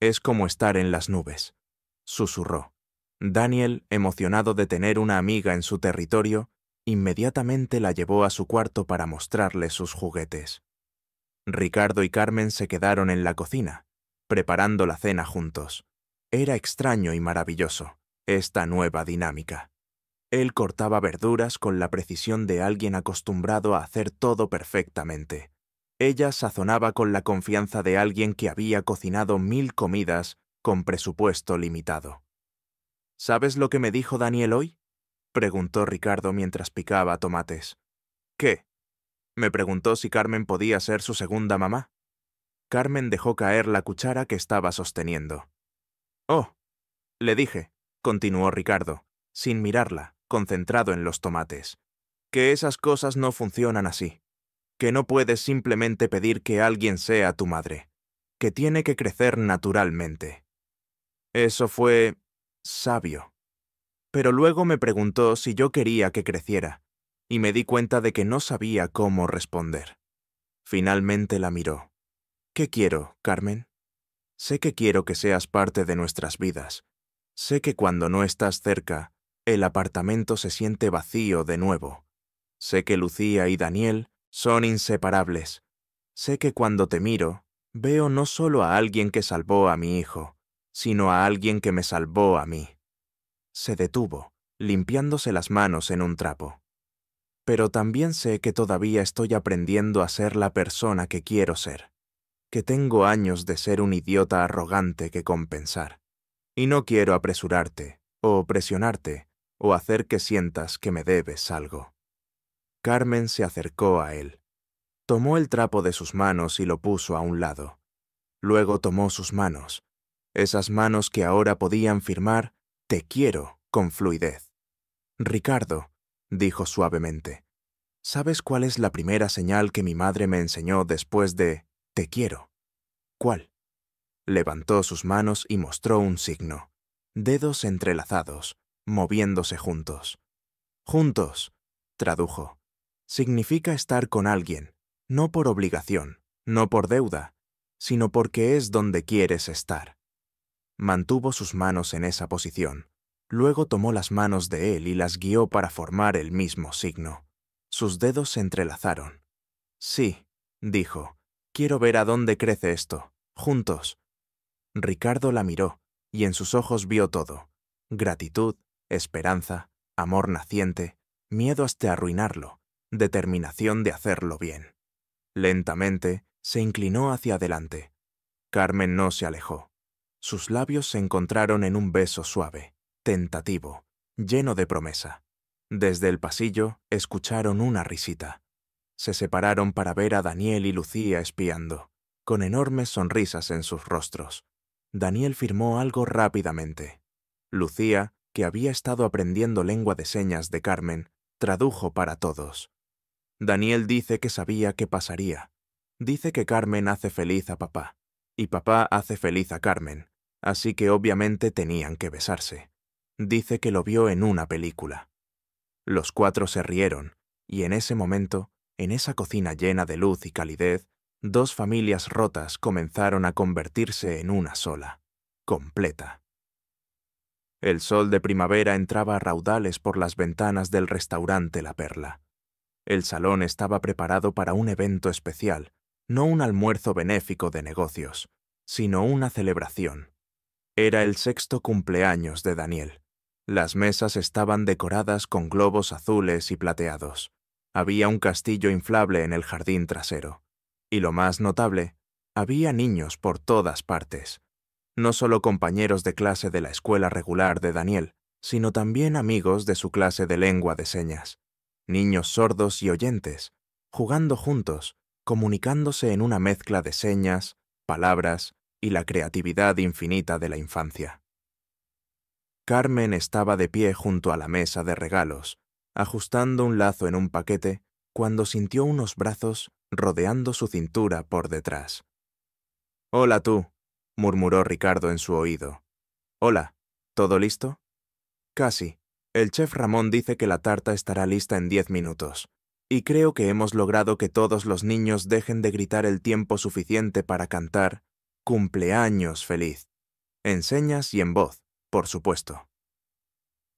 «Es como estar en las nubes», susurró. Daniel, emocionado de tener una amiga en su territorio, inmediatamente la llevó a su cuarto para mostrarle sus juguetes. Ricardo y Carmen se quedaron en la cocina, preparando la cena juntos. Era extraño y maravilloso, esta nueva dinámica. Él cortaba verduras con la precisión de alguien acostumbrado a hacer todo perfectamente. Ella sazonaba con la confianza de alguien que había cocinado 1000 comidas con presupuesto limitado. «¿Sabes lo que me dijo Daniel hoy?», preguntó Ricardo mientras picaba tomates. «¿Qué?». Me preguntó si Carmen podía ser su segunda mamá. Carmen dejó caer la cuchara que estaba sosteniendo. «Oh», le dije, continuó Ricardo, sin mirarla, concentrado en los tomates, «que esas cosas no funcionan así, que no puedes simplemente pedir que alguien sea tu madre, que tiene que crecer naturalmente». Eso fue sabio. Pero luego me preguntó si yo quería que creciera, y me di cuenta de que no sabía cómo responder. Finalmente la miró. «¿Qué quiero, Carmen? Sé que quiero que seas parte de nuestras vidas. Sé que cuando no estás cerca, el apartamento se siente vacío de nuevo. Sé que Lucía y Daniel son inseparables. Sé que cuando te miro, veo no solo a alguien que salvó a mi hijo, sino a alguien que me salvó a mí». Se detuvo, limpiándose las manos en un trapo. «Pero también sé que todavía estoy aprendiendo a ser la persona que quiero ser, que tengo años de ser un idiota arrogante que compensar. Y no quiero apresurarte, o presionarte, o hacer que sientas que me debes algo». Carmen se acercó a él. Tomó el trapo de sus manos y lo puso a un lado. Luego tomó sus manos, esas manos que ahora podían firmar «Te quiero» con fluidez. «Ricardo», dijo suavemente, «¿sabes cuál es la primera señal que mi madre me enseñó después de «te quiero»? ¿Cuál?» Levantó sus manos y mostró un signo. Dedos entrelazados, moviéndose juntos. «Juntos», tradujo. «Significa estar con alguien, no por obligación, no por deuda, sino porque es donde quieres estar». Mantuvo sus manos en esa posición. Luego tomó las manos de él y las guió para formar el mismo signo. Sus dedos se entrelazaron. «Sí», dijo, «quiero ver a dónde crece esto. Juntos». Ricardo la miró, y en sus ojos vio todo: gratitud, esperanza, amor naciente, miedo hasta arruinarlo, determinación de hacerlo bien. Lentamente, se inclinó hacia adelante. Carmen no se alejó. Sus labios se encontraron en un beso suave, tentativo, lleno de promesa. Desde el pasillo escucharon una risita. Se separaron para ver a Daniel y Lucía espiando, con enormes sonrisas en sus rostros. Daniel firmó algo rápidamente. Lucía, que había estado aprendiendo lengua de señas de Carmen, tradujo para todos. Daniel dice que sabía qué pasaría. Dice que Carmen hace feliz a papá, y papá hace feliz a Carmen, así que obviamente tenían que besarse. Dice que lo vio en una película. Los cuatro se rieron, y en ese momento, en esa cocina llena de luz y calidez, dos familias rotas comenzaron a convertirse en una sola, completa. El sol de primavera entraba a raudales por las ventanas del restaurante La Perla. El salón estaba preparado para un evento especial, no un almuerzo benéfico de negocios, sino una celebración. Era el 6º cumpleaños de Daniel. Las mesas estaban decoradas con globos azules y plateados. Había un castillo inflable en el jardín trasero. Y lo más notable, había niños por todas partes. No solo compañeros de clase de la escuela regular de Daniel, sino también amigos de su clase de lengua de señas. Niños sordos y oyentes, jugando juntos, comunicándose en una mezcla de señas, palabras y la creatividad infinita de la infancia. Carmen estaba de pie junto a la mesa de regalos, ajustando un lazo en un paquete, cuando sintió unos brazos rodeando su cintura por detrás. «Hola tú», murmuró Ricardo en su oído. «Hola, ¿todo listo?» «Casi. El chef Ramón dice que la tarta estará lista en 10 minutos. Y creo que hemos logrado que todos los niños dejen de gritar el tiempo suficiente para cantar «Cumpleaños feliz», en señas y en voz, por supuesto».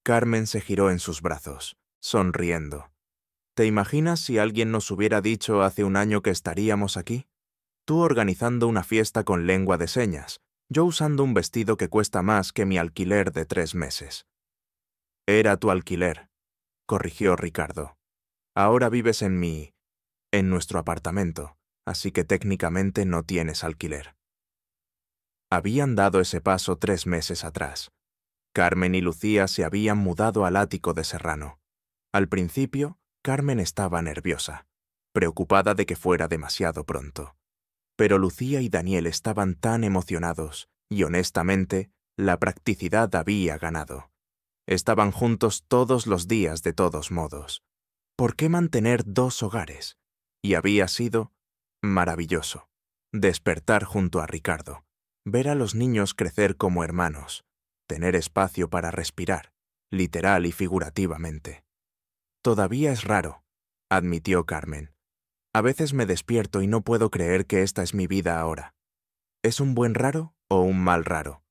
Carmen se giró en sus brazos, sonriendo. «¿Te imaginas si alguien nos hubiera dicho hace un año que estaríamos aquí? Tú organizando una fiesta con lengua de señas, yo usando un vestido que cuesta más que mi alquiler de 3 meses». «Era tu alquiler», corrigió Ricardo. «Ahora vives en nuestro apartamento, así que técnicamente no tienes alquiler». Habían dado ese paso 3 meses atrás. Carmen y Lucía se habían mudado al ático de Serrano. Al principio, Carmen estaba nerviosa, preocupada de que fuera demasiado pronto. Pero Lucía y Daniel estaban tan emocionados, y honestamente, la practicidad había ganado. Estaban juntos todos los días de todos modos. ¿Por qué mantener dos hogares? Y había sido maravilloso. Despertar junto a Ricardo, ver a los niños crecer como hermanos, tener espacio para respirar, literal y figurativamente. Todavía es raro, admitió Carmen. A veces me despierto y no puedo creer que esta es mi vida ahora. ¿Es un buen raro o un mal raro?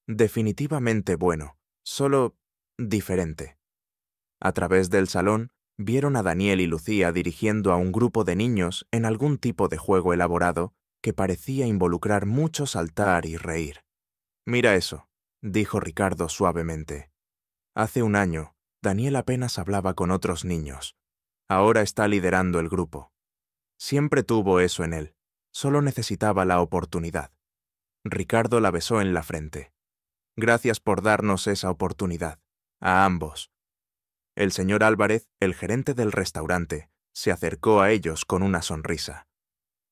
Definitivamente bueno, solo diferente. A través del salón, vieron a Daniel y Lucía dirigiendo a un grupo de niños en algún tipo de juego elaborado que parecía involucrar mucho saltar y reír. «Mira eso», dijo Ricardo suavemente. Hace un año, Daniel apenas hablaba con otros niños. Ahora está liderando el grupo. Siempre tuvo eso en él. Solo necesitaba la oportunidad. Ricardo la besó en la frente. Gracias por darnos esa oportunidad. A ambos. El señor Álvarez, el gerente del restaurante, se acercó a ellos con una sonrisa.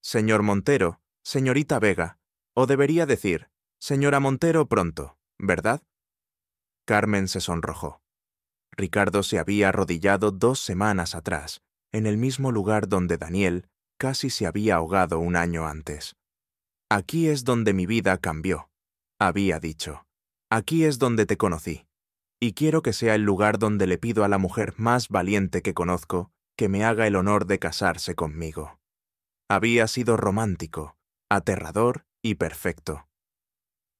Señor Montero, señorita Vega, o debería decir, señora Montero pronto, ¿verdad? Carmen se sonrojó. Ricardo se había arrodillado 2 semanas atrás, en el mismo lugar donde Daniel casi se había ahogado un año antes. Aquí es donde mi vida cambió, había dicho. Aquí es donde te conocí. Y quiero que sea el lugar donde le pido a la mujer más valiente que conozco que me haga el honor de casarse conmigo. Había sido romántico, aterrador y perfecto.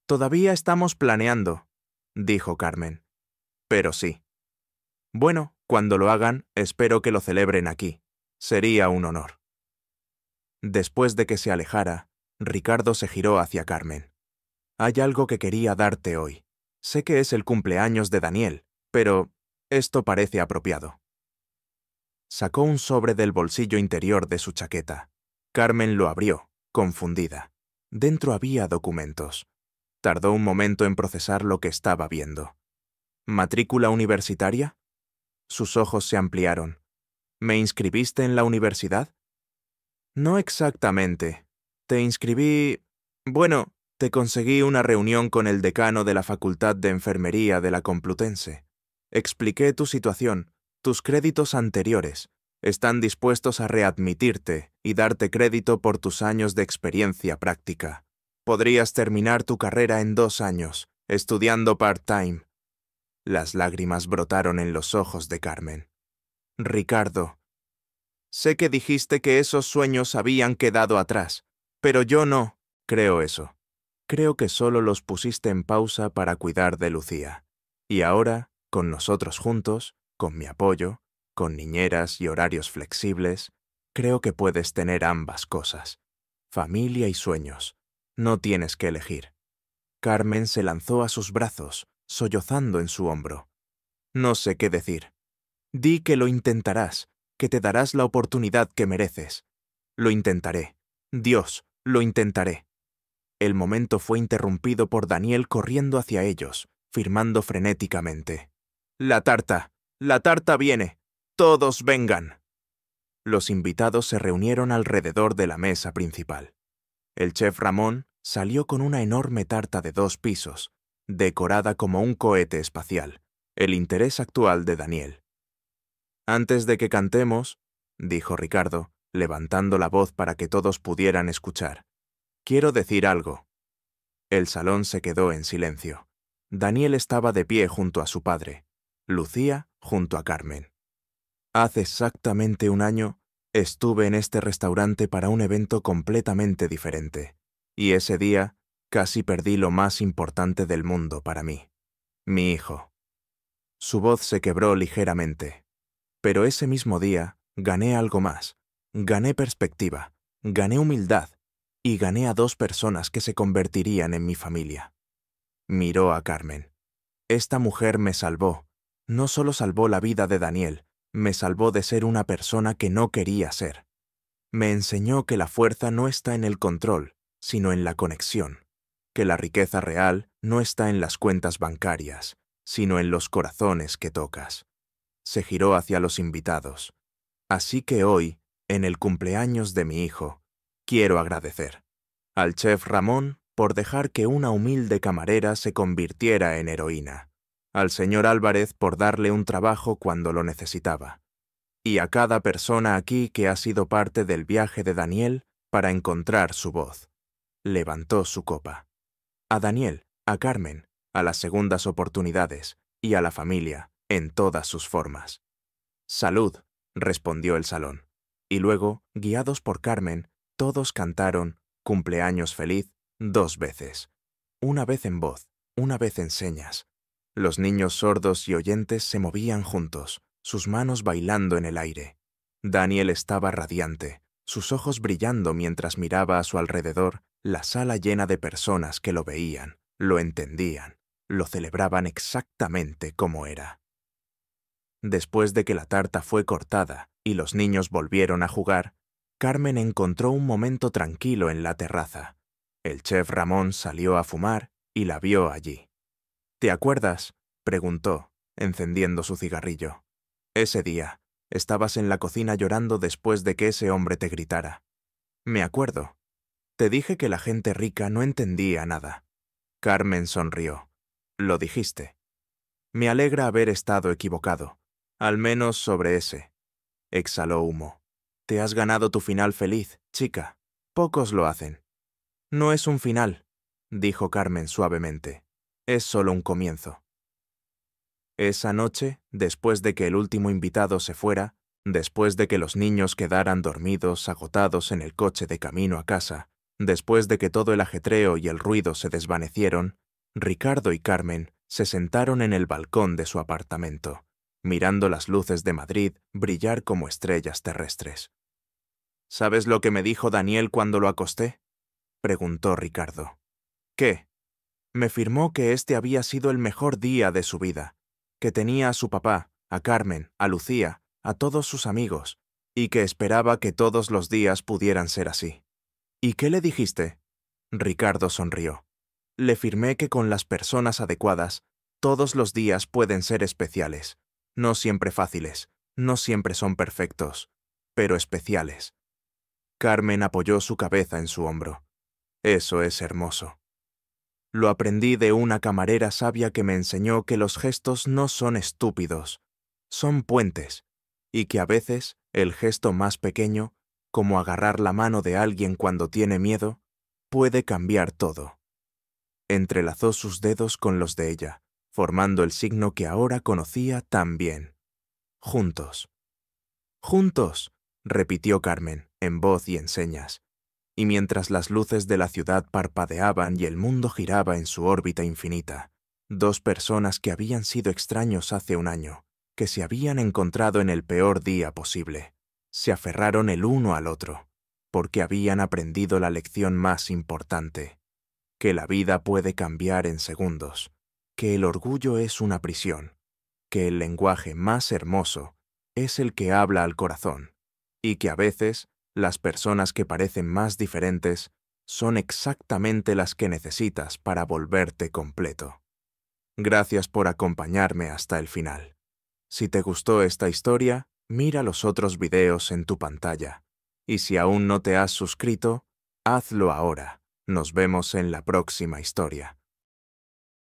Todavía estamos planeando, dijo Carmen. Pero sí. Bueno, cuando lo hagan, espero que lo celebren aquí. Sería un honor. Después de que se alejara, Ricardo se giró hacia Carmen. Hay algo que quería darte hoy. Sé que es el cumpleaños de Daniel, pero esto parece apropiado. Sacó un sobre del bolsillo interior de su chaqueta. Carmen lo abrió, confundida. Dentro había documentos. Tardó un momento en procesar lo que estaba viendo. ¿Matrícula universitaria? Sus ojos se ampliaron. ¿Me inscribiste en la universidad? No exactamente. Te inscribí... Bueno, te conseguí una reunión con el decano de la Facultad de Enfermería de la Complutense. Expliqué tu situación, tus créditos anteriores. Están dispuestos a readmitirte y darte crédito por tus años de experiencia práctica. Podrías terminar tu carrera en 2 años, estudiando part-time. Las lágrimas brotaron en los ojos de Carmen. Ricardo, sé que dijiste que esos sueños habían quedado atrás, pero yo no creo eso. Creo que solo los pusiste en pausa para cuidar de Lucía. Y ahora, con nosotros juntos, con mi apoyo, con niñeras y horarios flexibles, creo que puedes tener ambas cosas. Familia y sueños. No tienes que elegir. Carmen se lanzó a sus brazos, sollozando en su hombro. No sé qué decir. Di que lo intentarás, que te darás la oportunidad que mereces. Lo intentaré. Dios, lo intentaré. El momento fue interrumpido por Daniel corriendo hacia ellos, firmando frenéticamente. ¡La tarta! ¡La tarta viene! ¡Todos vengan! Los invitados se reunieron alrededor de la mesa principal. El chef Ramón salió con una enorme tarta de 2 pisos, decorada como un cohete espacial, el interés actual de Daniel. Antes de que cantemos, dijo Ricardo, levantando la voz para que todos pudieran escuchar, quiero decir algo. El salón se quedó en silencio. Daniel estaba de pie junto a su padre, Lucía junto a Carmen. Hace exactamente un año, estuve en este restaurante para un evento completamente diferente, y ese día casi perdí lo más importante del mundo para mí, mi hijo. Su voz se quebró ligeramente. Pero ese mismo día gané algo más. Gané perspectiva, gané humildad y gané a 2 personas que se convertirían en mi familia. Miró a Carmen. Esta mujer me salvó. No solo salvó la vida de Daniel, me salvó de ser una persona que no quería ser. Me enseñó que la fuerza no está en el control, sino en la conexión. Que la riqueza real no está en las cuentas bancarias, sino en los corazones que tocas. Se giró hacia los invitados. Así que hoy, en el cumpleaños de mi hijo, quiero agradecer al chef Ramón por dejar que una humilde camarera se convirtiera en heroína, al señor Álvarez por darle un trabajo cuando lo necesitaba, y a cada persona aquí que ha sido parte del viaje de Daniel para encontrar su voz. Levantó su copa. A Daniel, a Carmen, a las segundas oportunidades y a la familia, en todas sus formas. «Salud», respondió el salón. Y luego, guiados por Carmen, todos cantaron «Cumpleaños feliz» 2 veces. Una vez en voz, una vez en señas. Los niños sordos y oyentes se movían juntos, sus manos bailando en el aire. Daniel estaba radiante, sus ojos brillando mientras miraba a su alrededor la sala llena de personas que lo veían, lo entendían, lo celebraban exactamente como era. Después de que la tarta fue cortada y los niños volvieron a jugar, Carmen encontró un momento tranquilo en la terraza. El chef Ramón salió a fumar y la vio allí. «¿Te acuerdas?», preguntó, encendiendo su cigarrillo. «Ese día, estabas en la cocina llorando después de que ese hombre te gritara». «Me acuerdo. Te dije que la gente rica no entendía nada». Carmen sonrió. «Lo dijiste. Me alegra haber estado equivocado, al menos sobre ese». Exhaló humo. «Te has ganado tu final feliz, chica. Pocos lo hacen». «No es un final», dijo Carmen suavemente. «Es solo un comienzo». Esa noche, después de que el último invitado se fuera, después de que los niños quedaran dormidos, agotados en el coche de camino a casa, después de que todo el ajetreo y el ruido se desvanecieron, Ricardo y Carmen se sentaron en el balcón de su apartamento, mirando las luces de Madrid brillar como estrellas terrestres. «¿Sabes lo que me dijo Daniel cuando lo acosté?», preguntó Ricardo. «¿Qué?». «Me firmó que este había sido el mejor día de su vida, que tenía a su papá, a Carmen, a Lucía, a todos sus amigos, y que esperaba que todos los días pudieran ser así». «¿Y qué le dijiste?». Ricardo sonrió. «Le firmé que con las personas adecuadas, todos los días pueden ser especiales, no siempre fáciles, no siempre son perfectos, pero especiales». Carmen apoyó su cabeza en su hombro. «Eso es hermoso». «Lo aprendí de una camarera sabia que me enseñó que los gestos no son estúpidos, son puentes, y que a veces el gesto más pequeño, como agarrar la mano de alguien cuando tiene miedo, puede cambiar todo». Entrelazó sus dedos con los de ella, formando el signo que ahora conocía tan bien. «Juntos». «Juntos», repitió Carmen, en voz y en señas. Y mientras las luces de la ciudad parpadeaban y el mundo giraba en su órbita infinita, 2 personas que habían sido extraños hace un año, que se habían encontrado en el peor día posible, se aferraron el uno al otro, porque habían aprendido la lección más importante, que la vida puede cambiar en segundos, que el orgullo es una prisión, que el lenguaje más hermoso es el que habla al corazón, y que a veces las personas que parecen más diferentes son exactamente las que necesitas para volverte completo. Gracias por acompañarme hasta el final. Si te gustó esta historia, mira los otros videos en tu pantalla. Y si aún no te has suscrito, hazlo ahora. Nos vemos en la próxima historia.